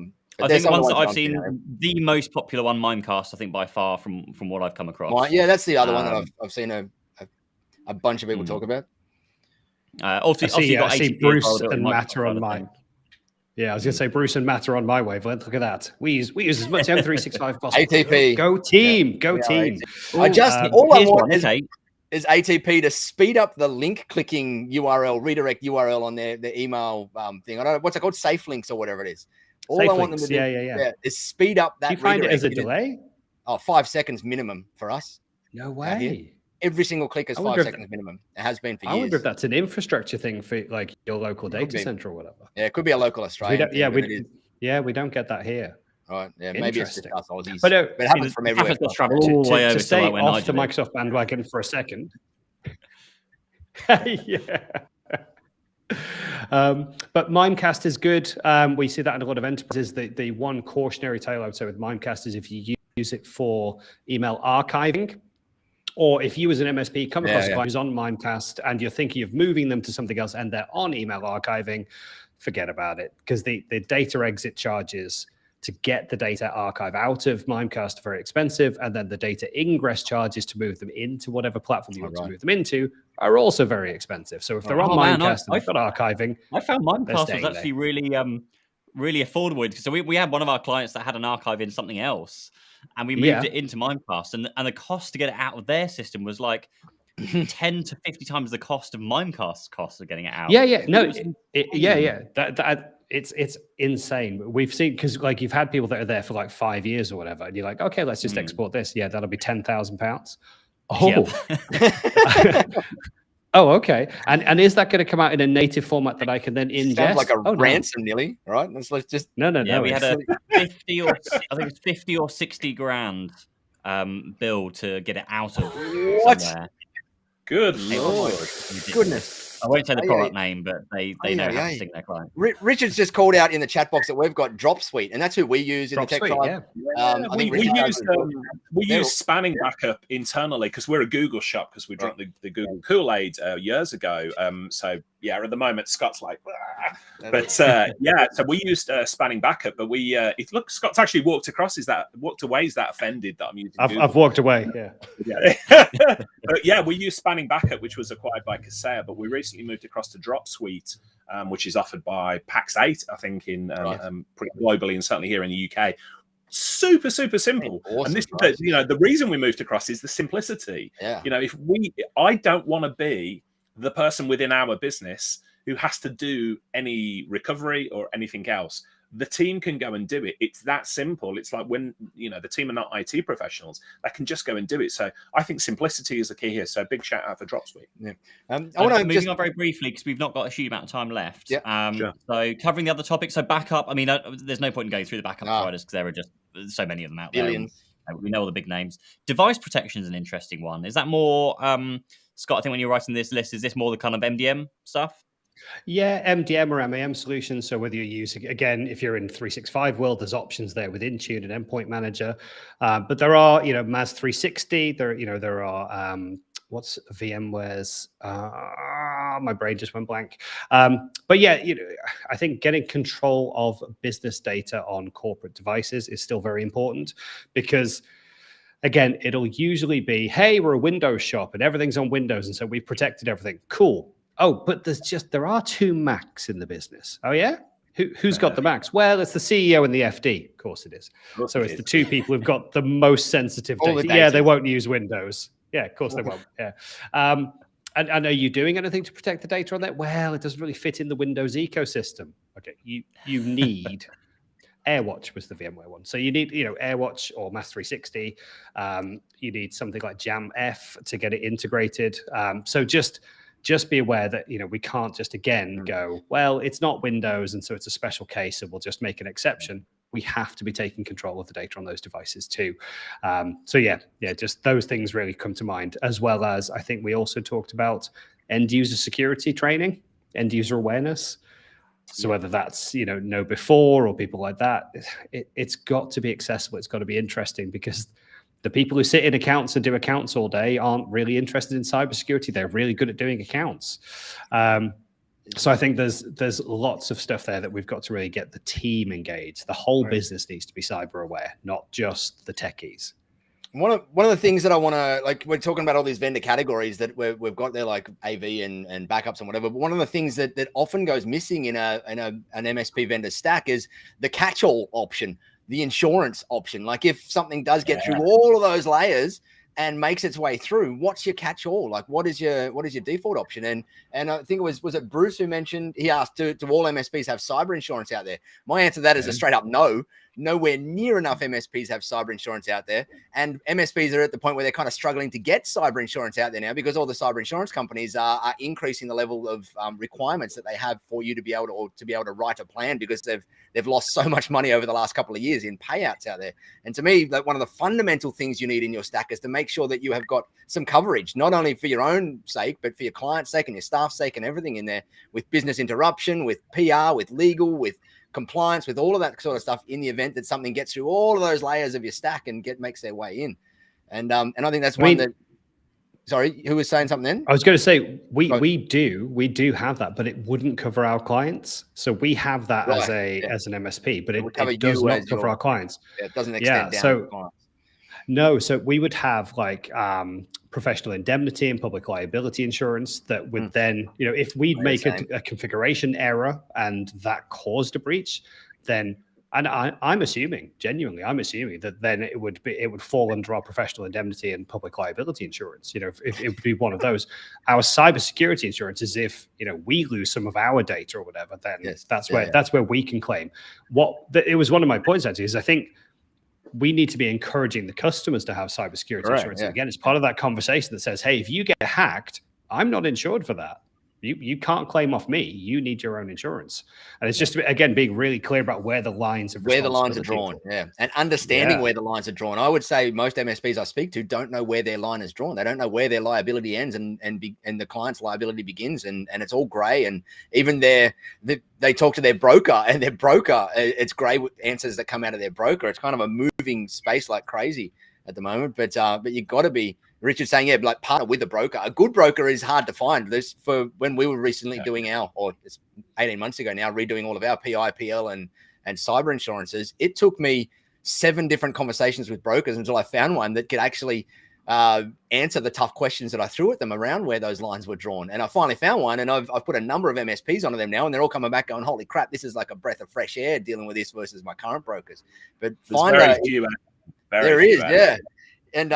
think the ones that I've seen, the most popular one, Mimecast, I think by far from what I've come across. Yeah, that's the other one that I've seen a bunch of people talk about. I see Bruce and Matt are on mine. Yeah, I was going to say Bruce and Matt are on my wavelength. Look at that. We use as much M365 possible. ATP. Go team. Go team. All I want is ATP to speed up the link clicking URL, redirect URL on their email thing. I don't know, what's it called? Safe links or whatever it is. All I want them to do is speed up that. Do you find it as a delay? 5 seconds minimum for us. No way. Every single click is 5 seconds minimum. It has been for years. I wonder if that's an infrastructure thing for like your local data center or whatever. Yeah, it could be a local Australian. We don't get that here. Right. Yeah, maybe it's just us Aussies. But it happens from everywhere. To stay off the Microsoft bandwagon for a second. Yeah. But Mimecast is good. We see that in a lot of enterprises. The one cautionary tale I would say with Mimecast is if you use it for email archiving, or if you as an MSP come across a client who's on Mimecast and you're thinking of moving them to something else and they're on email archiving, forget about it, because the data exit charges to get the data archive out of Mimecast are very expensive, and then the data ingress charges to move them into whatever platform you want to move them into are also very expensive. So if they're on Mimecast and they've got archiving, I found Mimecast was actually really affordable. So we had one of our clients that had an archive in something else, and we moved it into Mimecast, and the cost to get it out of their system was like 10 to 50 times the cost of Mimecast's cost of getting it out. It's insane. We've seen, because like you've had people that are there for like 5 years or whatever, and you're like, okay, let's just export this. Yeah, that'll be £10,000. Oh, okay. And is that going to come out in a native format that I can then ingest? Sounds like a ransom, nearly, right? Let's just no. We had a 50 or 60 grand bill to get it out of somewhere. Good Lord. Goodness. I won't say the product name, but they know how to sing their client. Richard's just called out in the chat box that we've got DropSuite, and that's who we use in the Tech Tribe. We use spanning backup internally because we're a Google shop, because we drank the Google Kool-Aid years ago. So yeah, at the moment Scott's like, but so we used spanning backup, but Scott's actually walked away. Is that offended that I'm using? I've walked away. But yeah, we use spanning backup, which was acquired by Kaseya, but we recently moved across to DropSuite, which is offered by Pax8, I think, in pretty globally, and certainly here in the UK. Super simple. Awesome, and this, the reason we moved across is the simplicity. Yeah. I don't want to be the person within our business who has to do any recovery or anything else. The team can go and do it. It's that simple. It's like when, the team are not IT professionals, they can just go and do it. So I think simplicity is the key here. So big shout out for Dropsuite. Yeah. I want to moving on very briefly because we've not got a huge amount of time left. Yeah. Sure. So covering the other topics. So backup. I mean, there's no point in going through the backup providers because there are just so many of them out Billions. there. We know all the big names. Device protection is an interesting one. Is that more, Scott? I think when you're writing this list, is this more the kind of MDM stuff? Yeah, MDM or MAM solutions. So whether you're using, again, if you're in 365 world, there's options there with Intune and Endpoint Manager. But there are, MAS 360. There are what's VMware's? My brain just went blank. But yeah, I think getting control of business data on corporate devices is still very important because, again, it'll usually be, hey, we're a Windows shop and everything's on Windows, and so we've protected everything. Cool. Oh, but there are 2 Macs in the business. Oh yeah? Who's got the Macs? Well, it's the CEO and the FD. Of course it is. So it's the 2 people who've got the most sensitive data. Yeah, they won't use Windows. Yeah, of course they won't. Yeah. And are you doing anything to protect the data on that? Well, it doesn't really fit in the Windows ecosystem. Okay, you need AirWatch was the VMware one. So you need, AirWatch or MAS 360. You need something like JAM-F to get it integrated. So just be aware that, we can't just again go, well, it's not Windows, and so it's a special case, and we'll just make an exception. We have to be taking control of the data on those devices too. So just those things really come to mind, as well as I think we also talked about end user security training, end user awareness. So whether that's, know before or people like that, it's got to be accessible. It's got to be interesting because the people who sit in accounts and do accounts all day aren't really interested in cybersecurity. They're really good at doing accounts. So I think there's lots of stuff there that we've got to really get the team engaged. The whole business needs to be cyber aware, not just the techies. One of the things that I want to, like, we're talking about all these vendor categories that we've got there, like AV and backups and whatever. But one of the things that often goes missing in an MSP vendor stack is the catch-all option, the insurance option. Like if something does get through all of those layers and makes its way through, what's your catch-all? Like what is your default option? And I think was it Bruce who mentioned, he asked, do all MSPs have cyber insurance out there? My answer to that is a straight up no. Nowhere near enough MSPs have cyber insurance out there. And MSPs are at the point where they're kind of struggling to get cyber insurance out there now because all the cyber insurance companies are increasing the level of requirements that they have for you to be able to write a plan because they've lost so much money over the last couple of years in payouts out there. And to me, like one of the fundamental things you need in your stack is to make sure that you have got some coverage, not only for your own sake, but for your client's sake and your staff's sake and everything in there, with business interruption, with PR, with legal, with compliance, with all of that sort of stuff in the event that something gets through all of those layers of your stack and makes their way in. And I think that's one that, sorry, who was saying something then? I was going to say, we do have that, but it wouldn't cover our clients. So we have that as an MSP, but it does not cover our clients. Yeah, it doesn't extend down to clients. No, so we would have like professional indemnity and public liability insurance that would then, if we'd make a configuration error and that caused a breach, then, and I'm assuming that then it would fall under our professional indemnity and public liability insurance. If it would be one of those. Our cybersecurity insurance is if we lose some of our data or whatever, then that's where we can claim. It was one of my points actually is I think we need to be encouraging the customers to have cybersecurity insurance. And again, it's part of that conversation that says, hey, if you get hacked, I'm not insured for that. You can't claim off me. You need your own insurance. And it's just, again, being really clear about where the lines of responsibility are drawn. Yeah. And understanding where the lines are drawn. I would say most MSPs I speak to don't know where their line is drawn. They don't know where their liability ends and the client's liability begins. And it's all gray. And even they talk to their broker and their broker, it's gray answers that come out of their broker. It's kind of a moving space like crazy at the moment. But you've got to be, Richard's saying, like partner with a broker. A good broker is hard to find. This for when we were recently doing it's 18 months ago now, redoing all of our PI, PL and cyber insurances. It took me 7 different conversations with brokers until I found one that could actually answer the tough questions that I threw at them around where those lines were drawn. And I finally found one, and I've put a number of MSPs onto them now, and they're all coming back going, holy crap, this is like a breath of fresh air dealing with this versus my current brokers. But there is. And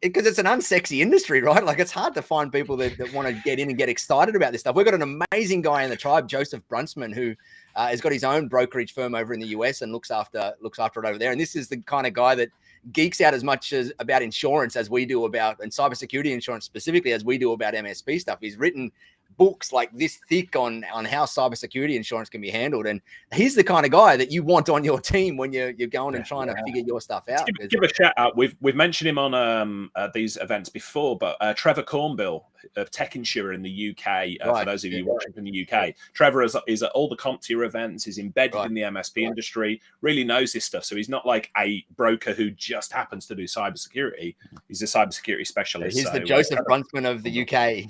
because it's an unsexy industry, right? Like it's hard to find people that want to get in and get excited about this stuff. We've got an amazing guy in the tribe, Joseph Brunsman, who has got his own brokerage firm over in the US and looks after it over there. And this is the kind of guy that geeks out as much as about insurance as we do about, and cybersecurity insurance specifically, as we do about MSP stuff. He's written books like this thick on how cybersecurity insurance can be handled, and he's the kind of guy that you want on your team when you're going and trying to figure your stuff out. Give a shout out. We've mentioned him on these events before, but Trevor Cornbill of Tech Insurer in the UK. For those of you watching from the UK, Trevor is at all the CompTIA events. He's embedded in the MSP industry. Really knows this stuff. So he's not like a broker who just happens to do cybersecurity. He's a cybersecurity specialist. He's the Joseph Brunsman of the UK.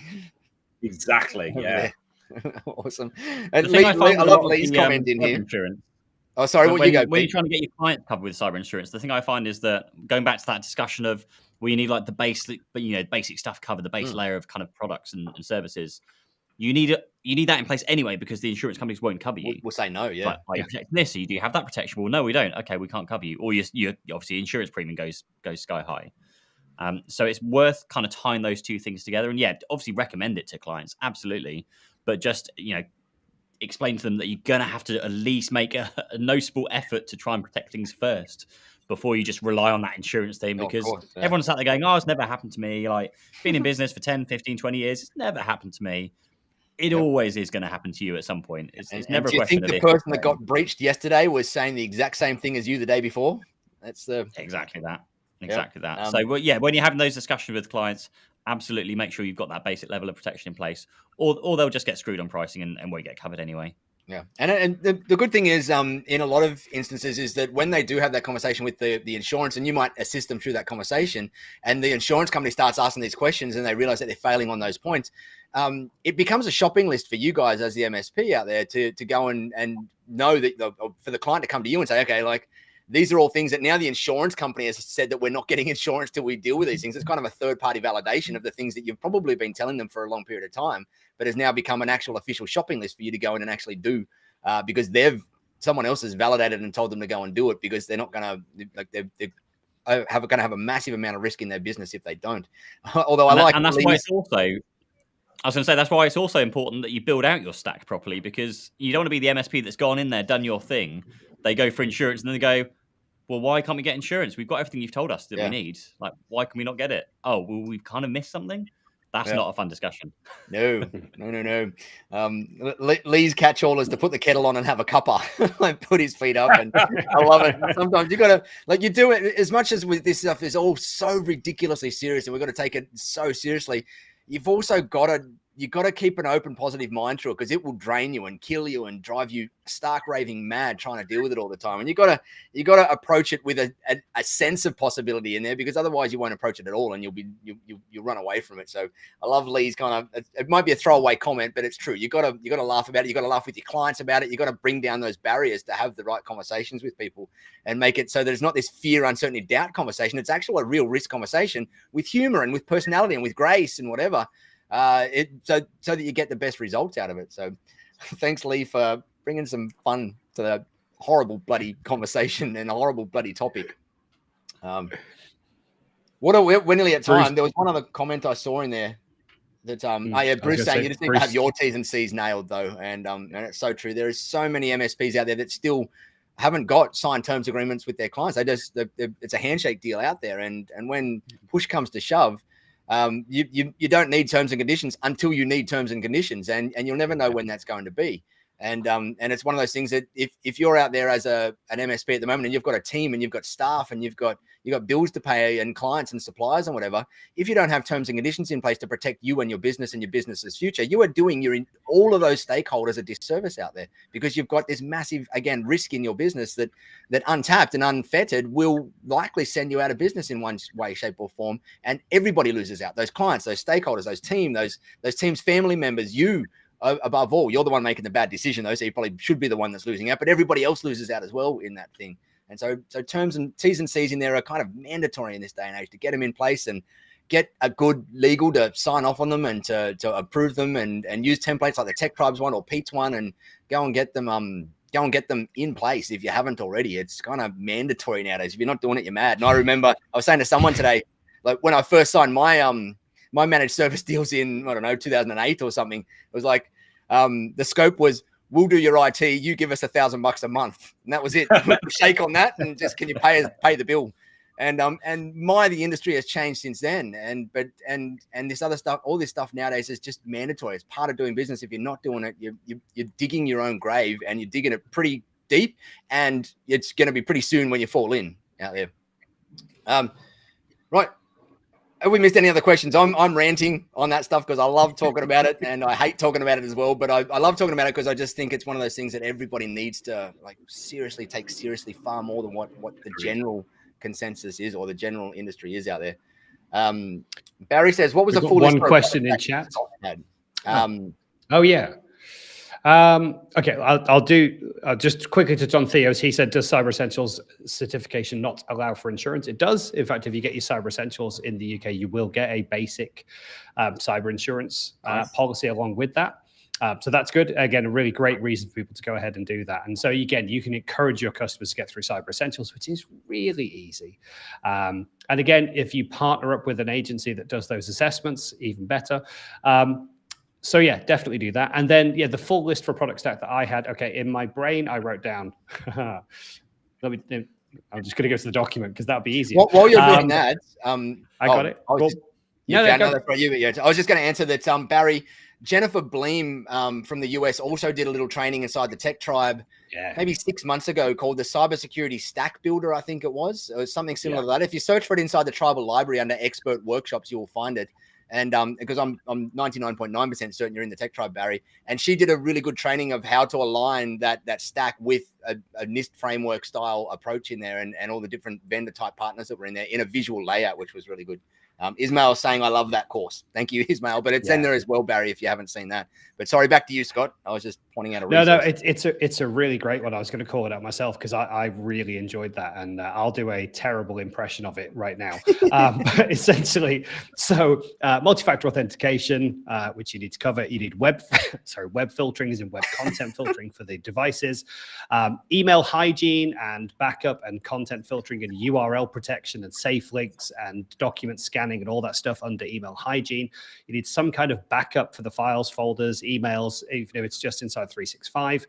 Exactly. Yeah. Awesome. And I love Lee's comment in here. Insurance. Oh, sorry. When you're trying to get your client covered with cyber insurance, the thing I find is that going back to that discussion of you need like the basic stuff covered, the base layer of kind of products and services. You need that in place anyway, because the insurance companies won't cover you. We'll say no, yeah. Are you protecting this? So you do have that protection. Well, no, we don't. Okay, we can't cover you. Or you obviously insurance premium goes sky high. So it's worth kind of tying those two things together. And obviously recommend it to clients, absolutely. But just, explain to them that you're going to have to at least make a noticeable effort to try and protect things first before you just rely on that insurance thing, because everyone's sat there going, it's never happened to me. Like, been in business for 10, 15, 20 years. It's never happened to me. It always is going to happen to you at some point. It's never a question of if. Do you think the person that got breached yesterday was saying the exact same thing as you the day before? That's exactly that. Exactly that. So, when you're having those discussions with clients, absolutely make sure you've got that basic level of protection in place, or they'll just get screwed on pricing and won't get covered anyway. Yeah. And the good thing is, in a lot of instances, is that when they do have that conversation with the insurance, and you might assist them through that conversation, and the insurance company starts asking these questions and they realize that they're failing on those points, it becomes a shopping list for you guys as the MSP out there to go and know that for the client to come to you and say, okay, like, these are all things that now the insurance company has said that we're not getting insurance till we deal with these things. It's kind of a third-party validation of the things that you've probably been telling them for a long period of time, but has now become an actual official shopping list for you to go in and actually do, because someone else has validated and told them to go and do it, because they're not going to going to have a massive amount of risk in their business if they don't. Although that's why it's also. I was going to say, that's why it's also important that you build out your stack properly, because you don't want to be the MSP that's gone in there, done your thing. They go for insurance and then they go, well, why can't we get insurance? We've got everything you've told us that we need. Like, why can we not get it? Oh, well, we've kind of missed something. That's not a fun discussion. No. Lee's catch-all is to put the kettle on and have a cuppa, like put his feet up. And I love it. Sometimes you got to, you do it as much as with this stuff is all so ridiculously serious and we've got to take it so seriously. You've also got to keep an open, positive mind through it, because it will drain you and kill you and drive you stark raving mad trying to deal with it all the time. And you got to approach it with a sense of possibility in there, because otherwise you won't approach it at all and you'll run away from it. So I love Lee's it might be a throwaway comment, but it's true. You got to laugh about it. You got to laugh with your clients about it. You got to bring down those barriers to have the right conversations with people and make it so that it's not this fear, uncertainty, doubt conversation. It's actually a real risk conversation with humor and with personality and with grace and whatever. So that you get the best results out of it. So thanks, Lee, for bringing some fun to the horrible bloody conversation and a horrible bloody topic. We're nearly at time. Bruce, there was one other comment I saw in there that Bruce saying you just need to have your T's and C's nailed though. And it's so true. There is so many MSPs out there that still haven't got signed terms agreements with their clients. It's a handshake deal out there. And when push comes to shove, you don't need terms and conditions until you need terms and conditions, and you'll never know when that's going to be. And it's one of those things that if you're out there as an MSP at the moment and you've got a team and you've got staff and you've got bills to pay and clients and suppliers and whatever, if you don't have terms and conditions in place to protect you and your business's future, you are doing all of those stakeholders a disservice out there, because you've got this massive, again, risk in your business that untapped and unfettered will likely send you out of business in one way, shape or form. And everybody loses out. Those clients, those stakeholders, those teams, family members, you above all, you're the one making the bad decision though. So you probably should be the one that's losing out, but everybody else loses out as well in that thing. And so terms and T's and C's in there are kind of mandatory in this day and age to get them in place and get a good legal to sign off on them and to approve them and use templates like the Tech Tribes one or Pete's one and go and get them in place if you haven't already. It's kind of mandatory nowadays. If you're not doing it, you're mad. And I remember I was saying to someone today, like when I first signed my my managed service deals in, I don't know, 2008 or something, it was like the scope was, we'll do your IT, you give us $1,000 a month, and that was it. Shake on that, and just, can you pay the bill? And the industry has changed since then. And this other stuff, all this stuff nowadays is just mandatory. It's part of doing business. If you're not doing it, you're digging your own grave, and you're digging it pretty deep, and it's going to be pretty soon when you fall in out there. Right. Have we missed any other questions? I'm ranting on that stuff because I love talking about it, and I hate talking about it as well. But I love talking about it because I just think it's one of those things that everybody needs to take seriously far more than what the general consensus is, or the general industry is out there. Barry says, what was the full one question in chat? Oh yeah. Okay, I'll do just quickly to John Theo's. He said, does Cyber Essentials certification not allow for insurance? It does. In fact, if you get your Cyber Essentials in the UK, you will get a basic cyber insurance policy along with that. So that's good. Again, a really great reason for people to go ahead and do that. And so again, you can encourage your customers to get through Cyber Essentials, which is really easy. And again, if you partner up with an agency that does those assessments, even better. So yeah, definitely do that. And then, yeah, the full list for product stack that I had, okay, in my brain, I wrote down, I'm just going to go to the document because that'll be easier. While you're doing that, I got it. I was just going to answer that, Barry. Jennifer Bleem from the US also did a little training inside the Tech Tribe maybe 6 months ago called the Cybersecurity Stack Builder, I think it was. It was something similar to that. If you search for it inside the Tribal Library under Expert Workshops, you will find it. And because I'm 99.9% certain you're in the Tech Tribe, Barry. And she did a really good training of how to align that stack with a NIST framework style approach in there, and all the different vendor type partners that were in there in a visual layout, which was really good. Ismail saying, I love that course. Thank you, Ismail. But it's in there as well, Barry, if you haven't seen that. But sorry, back to you, Scott. I was just pointing out a resource. No, it's a really great one. I was going to call it out myself because I really enjoyed that. And I'll do a terrible impression of it right now. But essentially, so multi-factor authentication, which you need to cover. You need web filtering is in web content filtering for the devices, email hygiene and backup and content filtering and URL protection and safe links and document scanning and all that stuff under email hygiene. You need some kind of backup for the files, folders, emails, even if it's just inside 365.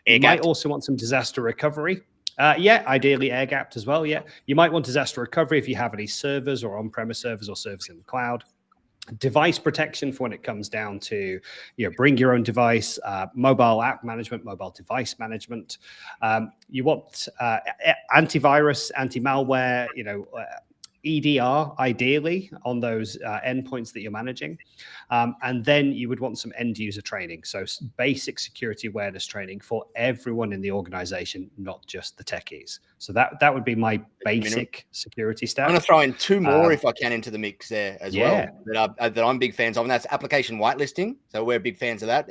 You might also want some disaster recovery. Ideally air-gapped as well. Yeah, you might want disaster recovery if you have any servers or on-premise servers or servers in the cloud. Device protection for when it comes down to, bring your own device, mobile app management, mobile device management. You want antivirus, anti-malware, EDR ideally on those endpoints that you're managing. And then you would want some end user training. So basic security awareness training for everyone in the organization, not just the techies. So that would be my basic security stack. I'm going to throw in two more if I can into the mix there as well that I'm big fans of, and that's application whitelisting. So we're big fans of that.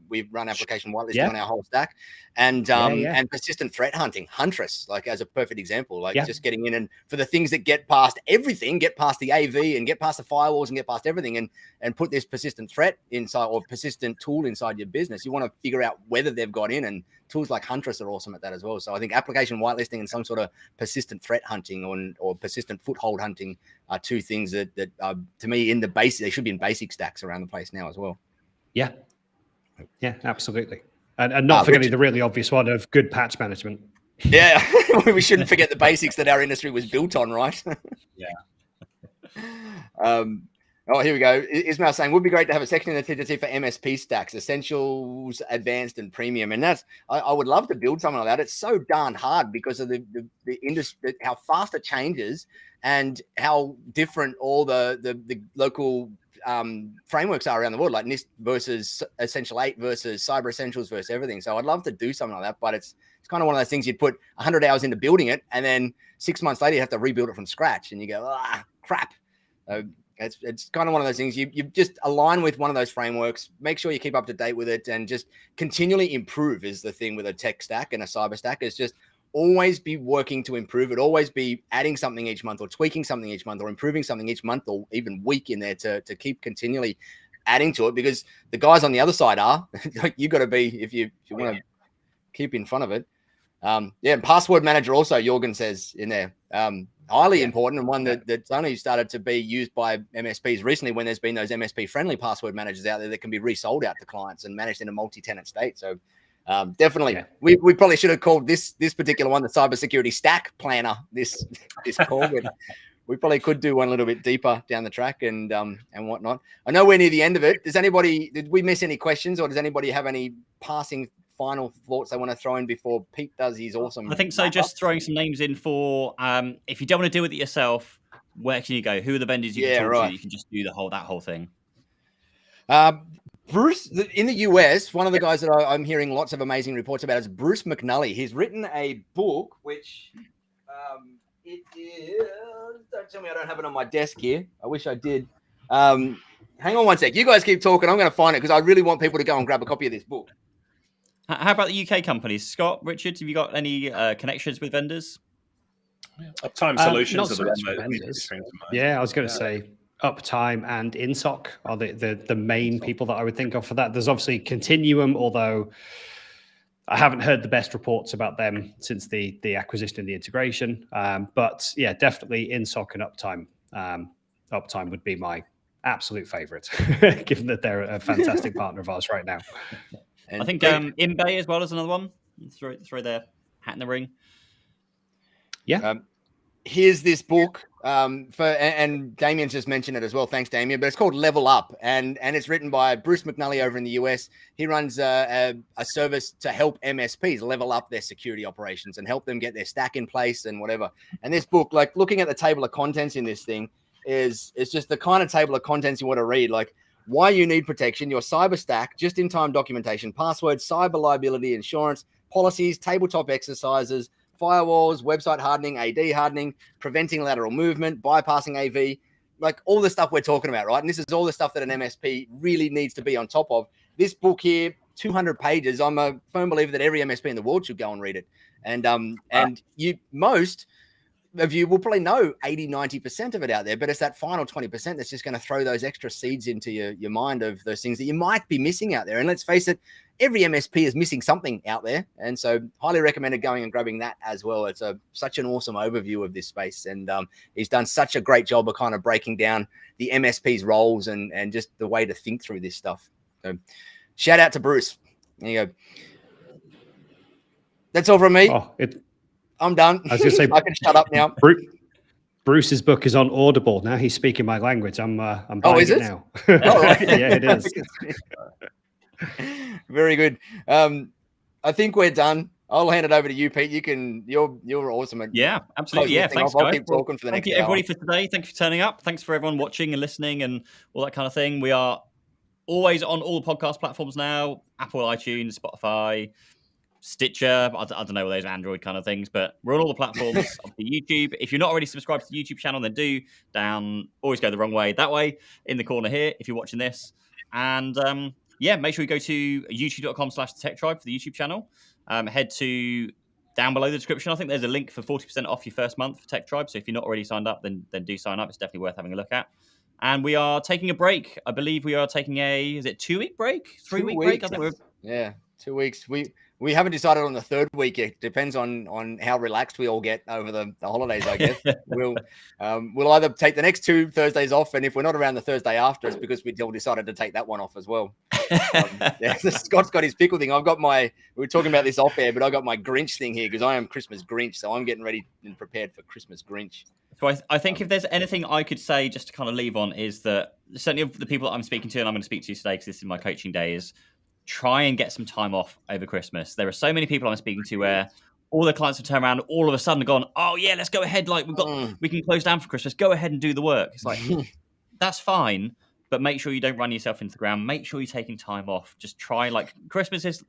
We run application whitelisting on our whole stack, and persistent threat hunting, Huntress, like as a perfect example, just getting in and for the things that get past everything, get past the AV and get past the firewalls and get past everything, and put this persistent threat inside or persistent tool inside your business. You want to figure out whether they've got in, and tools like Huntress are awesome at that as well. So I think application whitelisting and some sort of persistent threat hunting or persistent foothold hunting are two things that to me in the basic, they should be in basic stacks around the place now as well. Yeah, absolutely. And not forgetting the really obvious one of good patch management. Yeah, we shouldn't forget the basics that our industry was built on, right? Oh, here we go. Ismail saying, would be great to have a section in the TTT for MSP stacks, essentials, advanced, and premium. And that's, I would love to build something like that. It's so darn hard because of the industry, how fast it changes and how different all the local frameworks are around the world, like NIST versus Essential 8 versus Cyber Essentials versus everything. So I'd love to do something like that, but it's kind of one of those things you'd put 100 hours into building it, and then 6 months later you have to rebuild it from scratch, and you go, crap. It's kind of one of those things you just align with one of those frameworks, make sure you keep up to date with it, and just continually improve is the thing with a tech stack and a cyber stack. Is just always be working to improve it, always be adding something each month or tweaking something each month or improving something each month or even week in there to keep continually adding to it, because the guys on the other side are you got to be, if you want to keep in front of it. And password manager also, Jorgen says in there. highly important, and one that's only started to be used by MSPs recently when there's been those MSP-friendly password managers out there that can be resold out to clients and managed in a multi-tenant state. So definitely, we probably should have called this particular one the Cybersecurity Stack Planner. This call, but we probably could do one a little bit deeper down the track and whatnot. I know we're near the end of it. Did we miss any questions, or does anybody have any passing final thoughts they want to throw in before Pete does his awesome? I think so. Just throwing some names in for if you don't want to deal with it yourself, where can you go? Who are the vendors you can talk to? You can just do that whole thing. Bruce, in the US, one of the guys that I'm hearing lots of amazing reports about is Bruce McNully. He's written a book, which it is. Don't tell me I don't have it on my desk here. I wish I did. Hang on one sec. You guys keep talking. I'm going to find it because I really want people to go and grab a copy of this book. How about the UK companies? Scott, Richard, have you got any connections with vendors? Uptime Solutions. Not so much vendors. Yeah, I was going to say Uptime and InSoc are the main people that I would think of for that. There's obviously Continuum, although I haven't heard the best reports about them since the acquisition and the integration. But yeah, definitely InSoc and Uptime. Uptime would be my absolute favorite, given that they're a fantastic partner of ours right now. And I think InBay as well is another one. Throw their hat in the ring. Yeah. Here's this book and Damien's just mentioned it as well. Thanks, Damien. But it's called Level Up, and it's written by Bruce McNully over in the US. He runs a service to help MSPs level up their security operations and help them get their stack in place and whatever. And this book, like looking at the table of contents in this thing, is just the kind of table of contents you want to read, like why you need protection, your cyber stack, just-in-time documentation, passwords, cyber liability insurance, policies, tabletop exercises, firewalls, website hardening, AD hardening, preventing lateral movement, bypassing AV, like all the stuff we're talking about, right? And this is all the stuff that an MSP really needs to be on top of. This book here, 200 pages. I'm a firm believer that every MSP in the world should go and read it. And most of you will probably know 80, 90% of it out there, but it's that final 20% that's just going to throw those extra seeds into your mind of those things that you might be missing out there. And let's face it, every MSP is missing something out there. And so highly recommended going and grabbing that as well. It's such an awesome overview of this space. And he's done such a great job of kind of breaking down the MSP's roles and just the way to think through this stuff. So shout out to Bruce. There you go. That's all from me. I'm done. I was going to say, I can shut up now. Bruce's book is on Audible. Now he's speaking my language. I'm buying it now. Oh, right. Yeah, it is. Very good. I think we're done. I'll hand it over to you, Pete. You're awesome. Yeah, absolutely. Yeah, thanks, I'll guys. keep talking for the next hour. Thank you, everybody, for today. Thank you for turning up. Thanks for everyone watching and listening and all that kind of thing. We are always on all the podcast platforms now: Apple, iTunes, Spotify, Stitcher. I don't know those Android kind of things, but we're on all the platforms of the YouTube. If you're not already subscribed to the YouTube channel, then do always go the wrong way, that way in the corner here if you're watching this. And make sure you go to youtube.com/TechTribe for the YouTube channel. Head to down below the description. I think there's a link for 40% off your first month for TechTribe. So if you're not already signed up, then do sign up. It's definitely worth having a look at. And we are taking a break. I believe we are taking is it 2-week break? 3-week break? I think 2 weeks. We haven't decided on the third week yet. Depends on how relaxed we all get over the holidays, I guess. We'll either take the next 2 Thursdays off, and if we're not around the Thursday after, it's because we all decided to take that one off as well. Scott's got his pickle thing. We were talking about this off air, but I got my Grinch thing here because I am Christmas Grinch, so I'm getting ready and prepared for Christmas Grinch. So I think if there's anything I could say just to kind of leave on is that certainly of the people that I'm speaking to, and I'm going to speak to you today because this is my coaching day, is try and get some time off over Christmas. There are so many people I'm speaking to where all their clients have turned around all of a sudden gone, oh yeah, let's go ahead. Like we can close down for Christmas. Go ahead and do the work. It's like, that's fine, but make sure you don't run yourself into the ground. Make sure you're taking time off. Just try, like Christmas is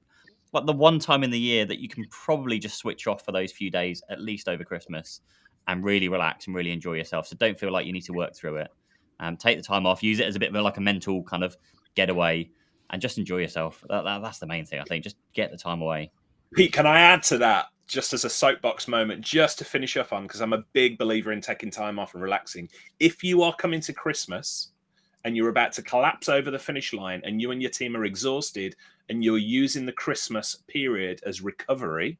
like the one time in the year that you can probably just switch off for those few days, at least over Christmas, and really relax and really enjoy yourself. So don't feel like you need to work through it. Take the time off. Use it as a bit of like a mental kind of getaway. And just enjoy yourself. That's the main thing, I think. Just get the time away. Pete, can I add to that just as a soapbox moment, just to finish up on, because I'm a big believer in taking time off and relaxing. If you are coming to Christmas and you're about to collapse over the finish line and you and your team are exhausted and you're using the Christmas period as recovery,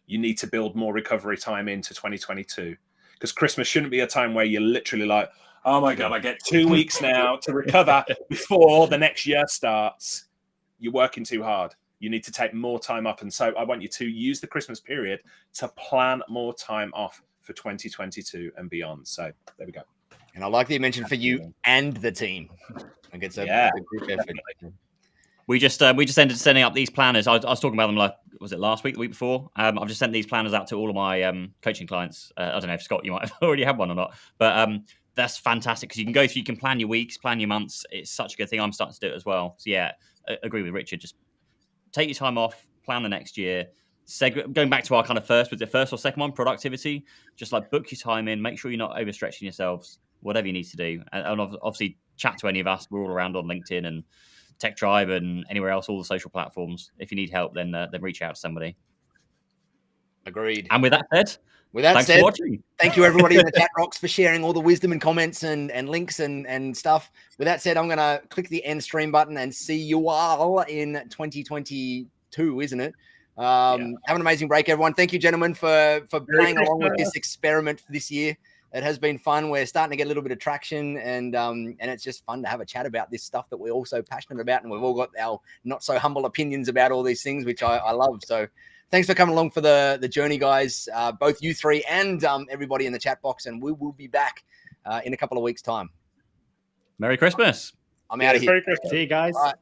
you need to build more recovery time into 2022. because Christmas shouldn't be a time where you're literally like, oh my God, I get 2 weeks now to recover before the next year starts. You're working too hard. You need to take more time off. And so I want you to use the Christmas period to plan more time off for 2022 and beyond. So there we go. And I like that you mentioned for you and the team. I guess it's a group effort. We just ended sending up these planners. I was talking about them like, was it last week, the week before? I've just sent these planners out to all of my coaching clients. I don't know if Scott, you might have already had one or not, but that's fantastic because you can go through, you can plan your weeks, plan your months. It's such a good thing. I'm starting to do it as well. So yeah, I agree with Richard. Just take your time off, plan the next year. Going back to our kind of first or second one, productivity, just like book your time in, make sure you're not overstretching yourselves, whatever you need to do. And obviously chat to any of us. We're all around on LinkedIn and Tech Tribe and anywhere else, all the social platforms. If you need help, then reach out to somebody. Agreed. And with that said, thanks for watching. Thank you, everybody in the chat box, for sharing all the wisdom and comments and links and stuff. With that said, I'm going to click the end stream button and see you all in 2022, isn't it? Have an amazing break, everyone. Thank you, gentlemen, for playing along with this experiment for this year. It has been fun. We're starting to get a little bit of traction, and it's just fun to have a chat about this stuff that we're all so passionate about, and we've all got our not so humble opinions about all these things, which I love. So thanks for coming along for the journey, guys, both you three and everybody in the chat box, and we will be back in a couple of weeks' time. Merry Christmas. I'm out of here. See you guys. Bye.